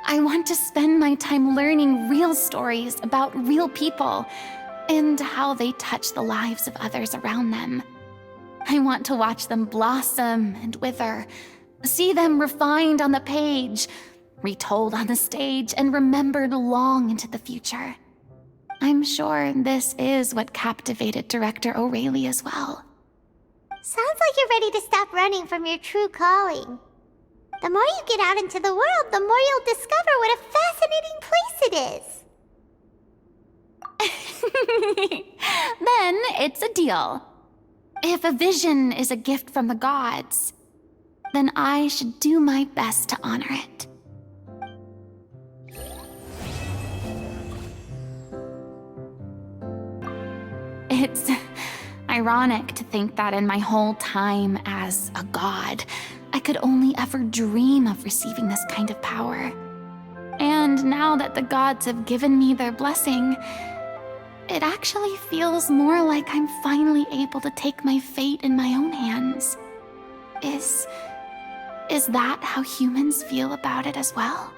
I want to spend my time learning real stories about real people and how they touch the lives of others around them. I want to watch them blossom and wither, see them refined on the page, retold on the stage, and remembered long into the future. I'm sure this is what captivated director O'Reilly as well. Sounds like you're ready to stop running from your true calling. The more you get out into the world, the more you'll discover what a fascinating place it is. Then it's a deal. If a vision is a gift from the gods, then I should do my best to honor it. It's ironic to think that in my whole time as a god, I could only ever dream of receiving this kind of power. And now that the gods have given me their blessing, it actually feels more like I'm finally able to take my fate in my own hands. Is that how humans feel about it as well?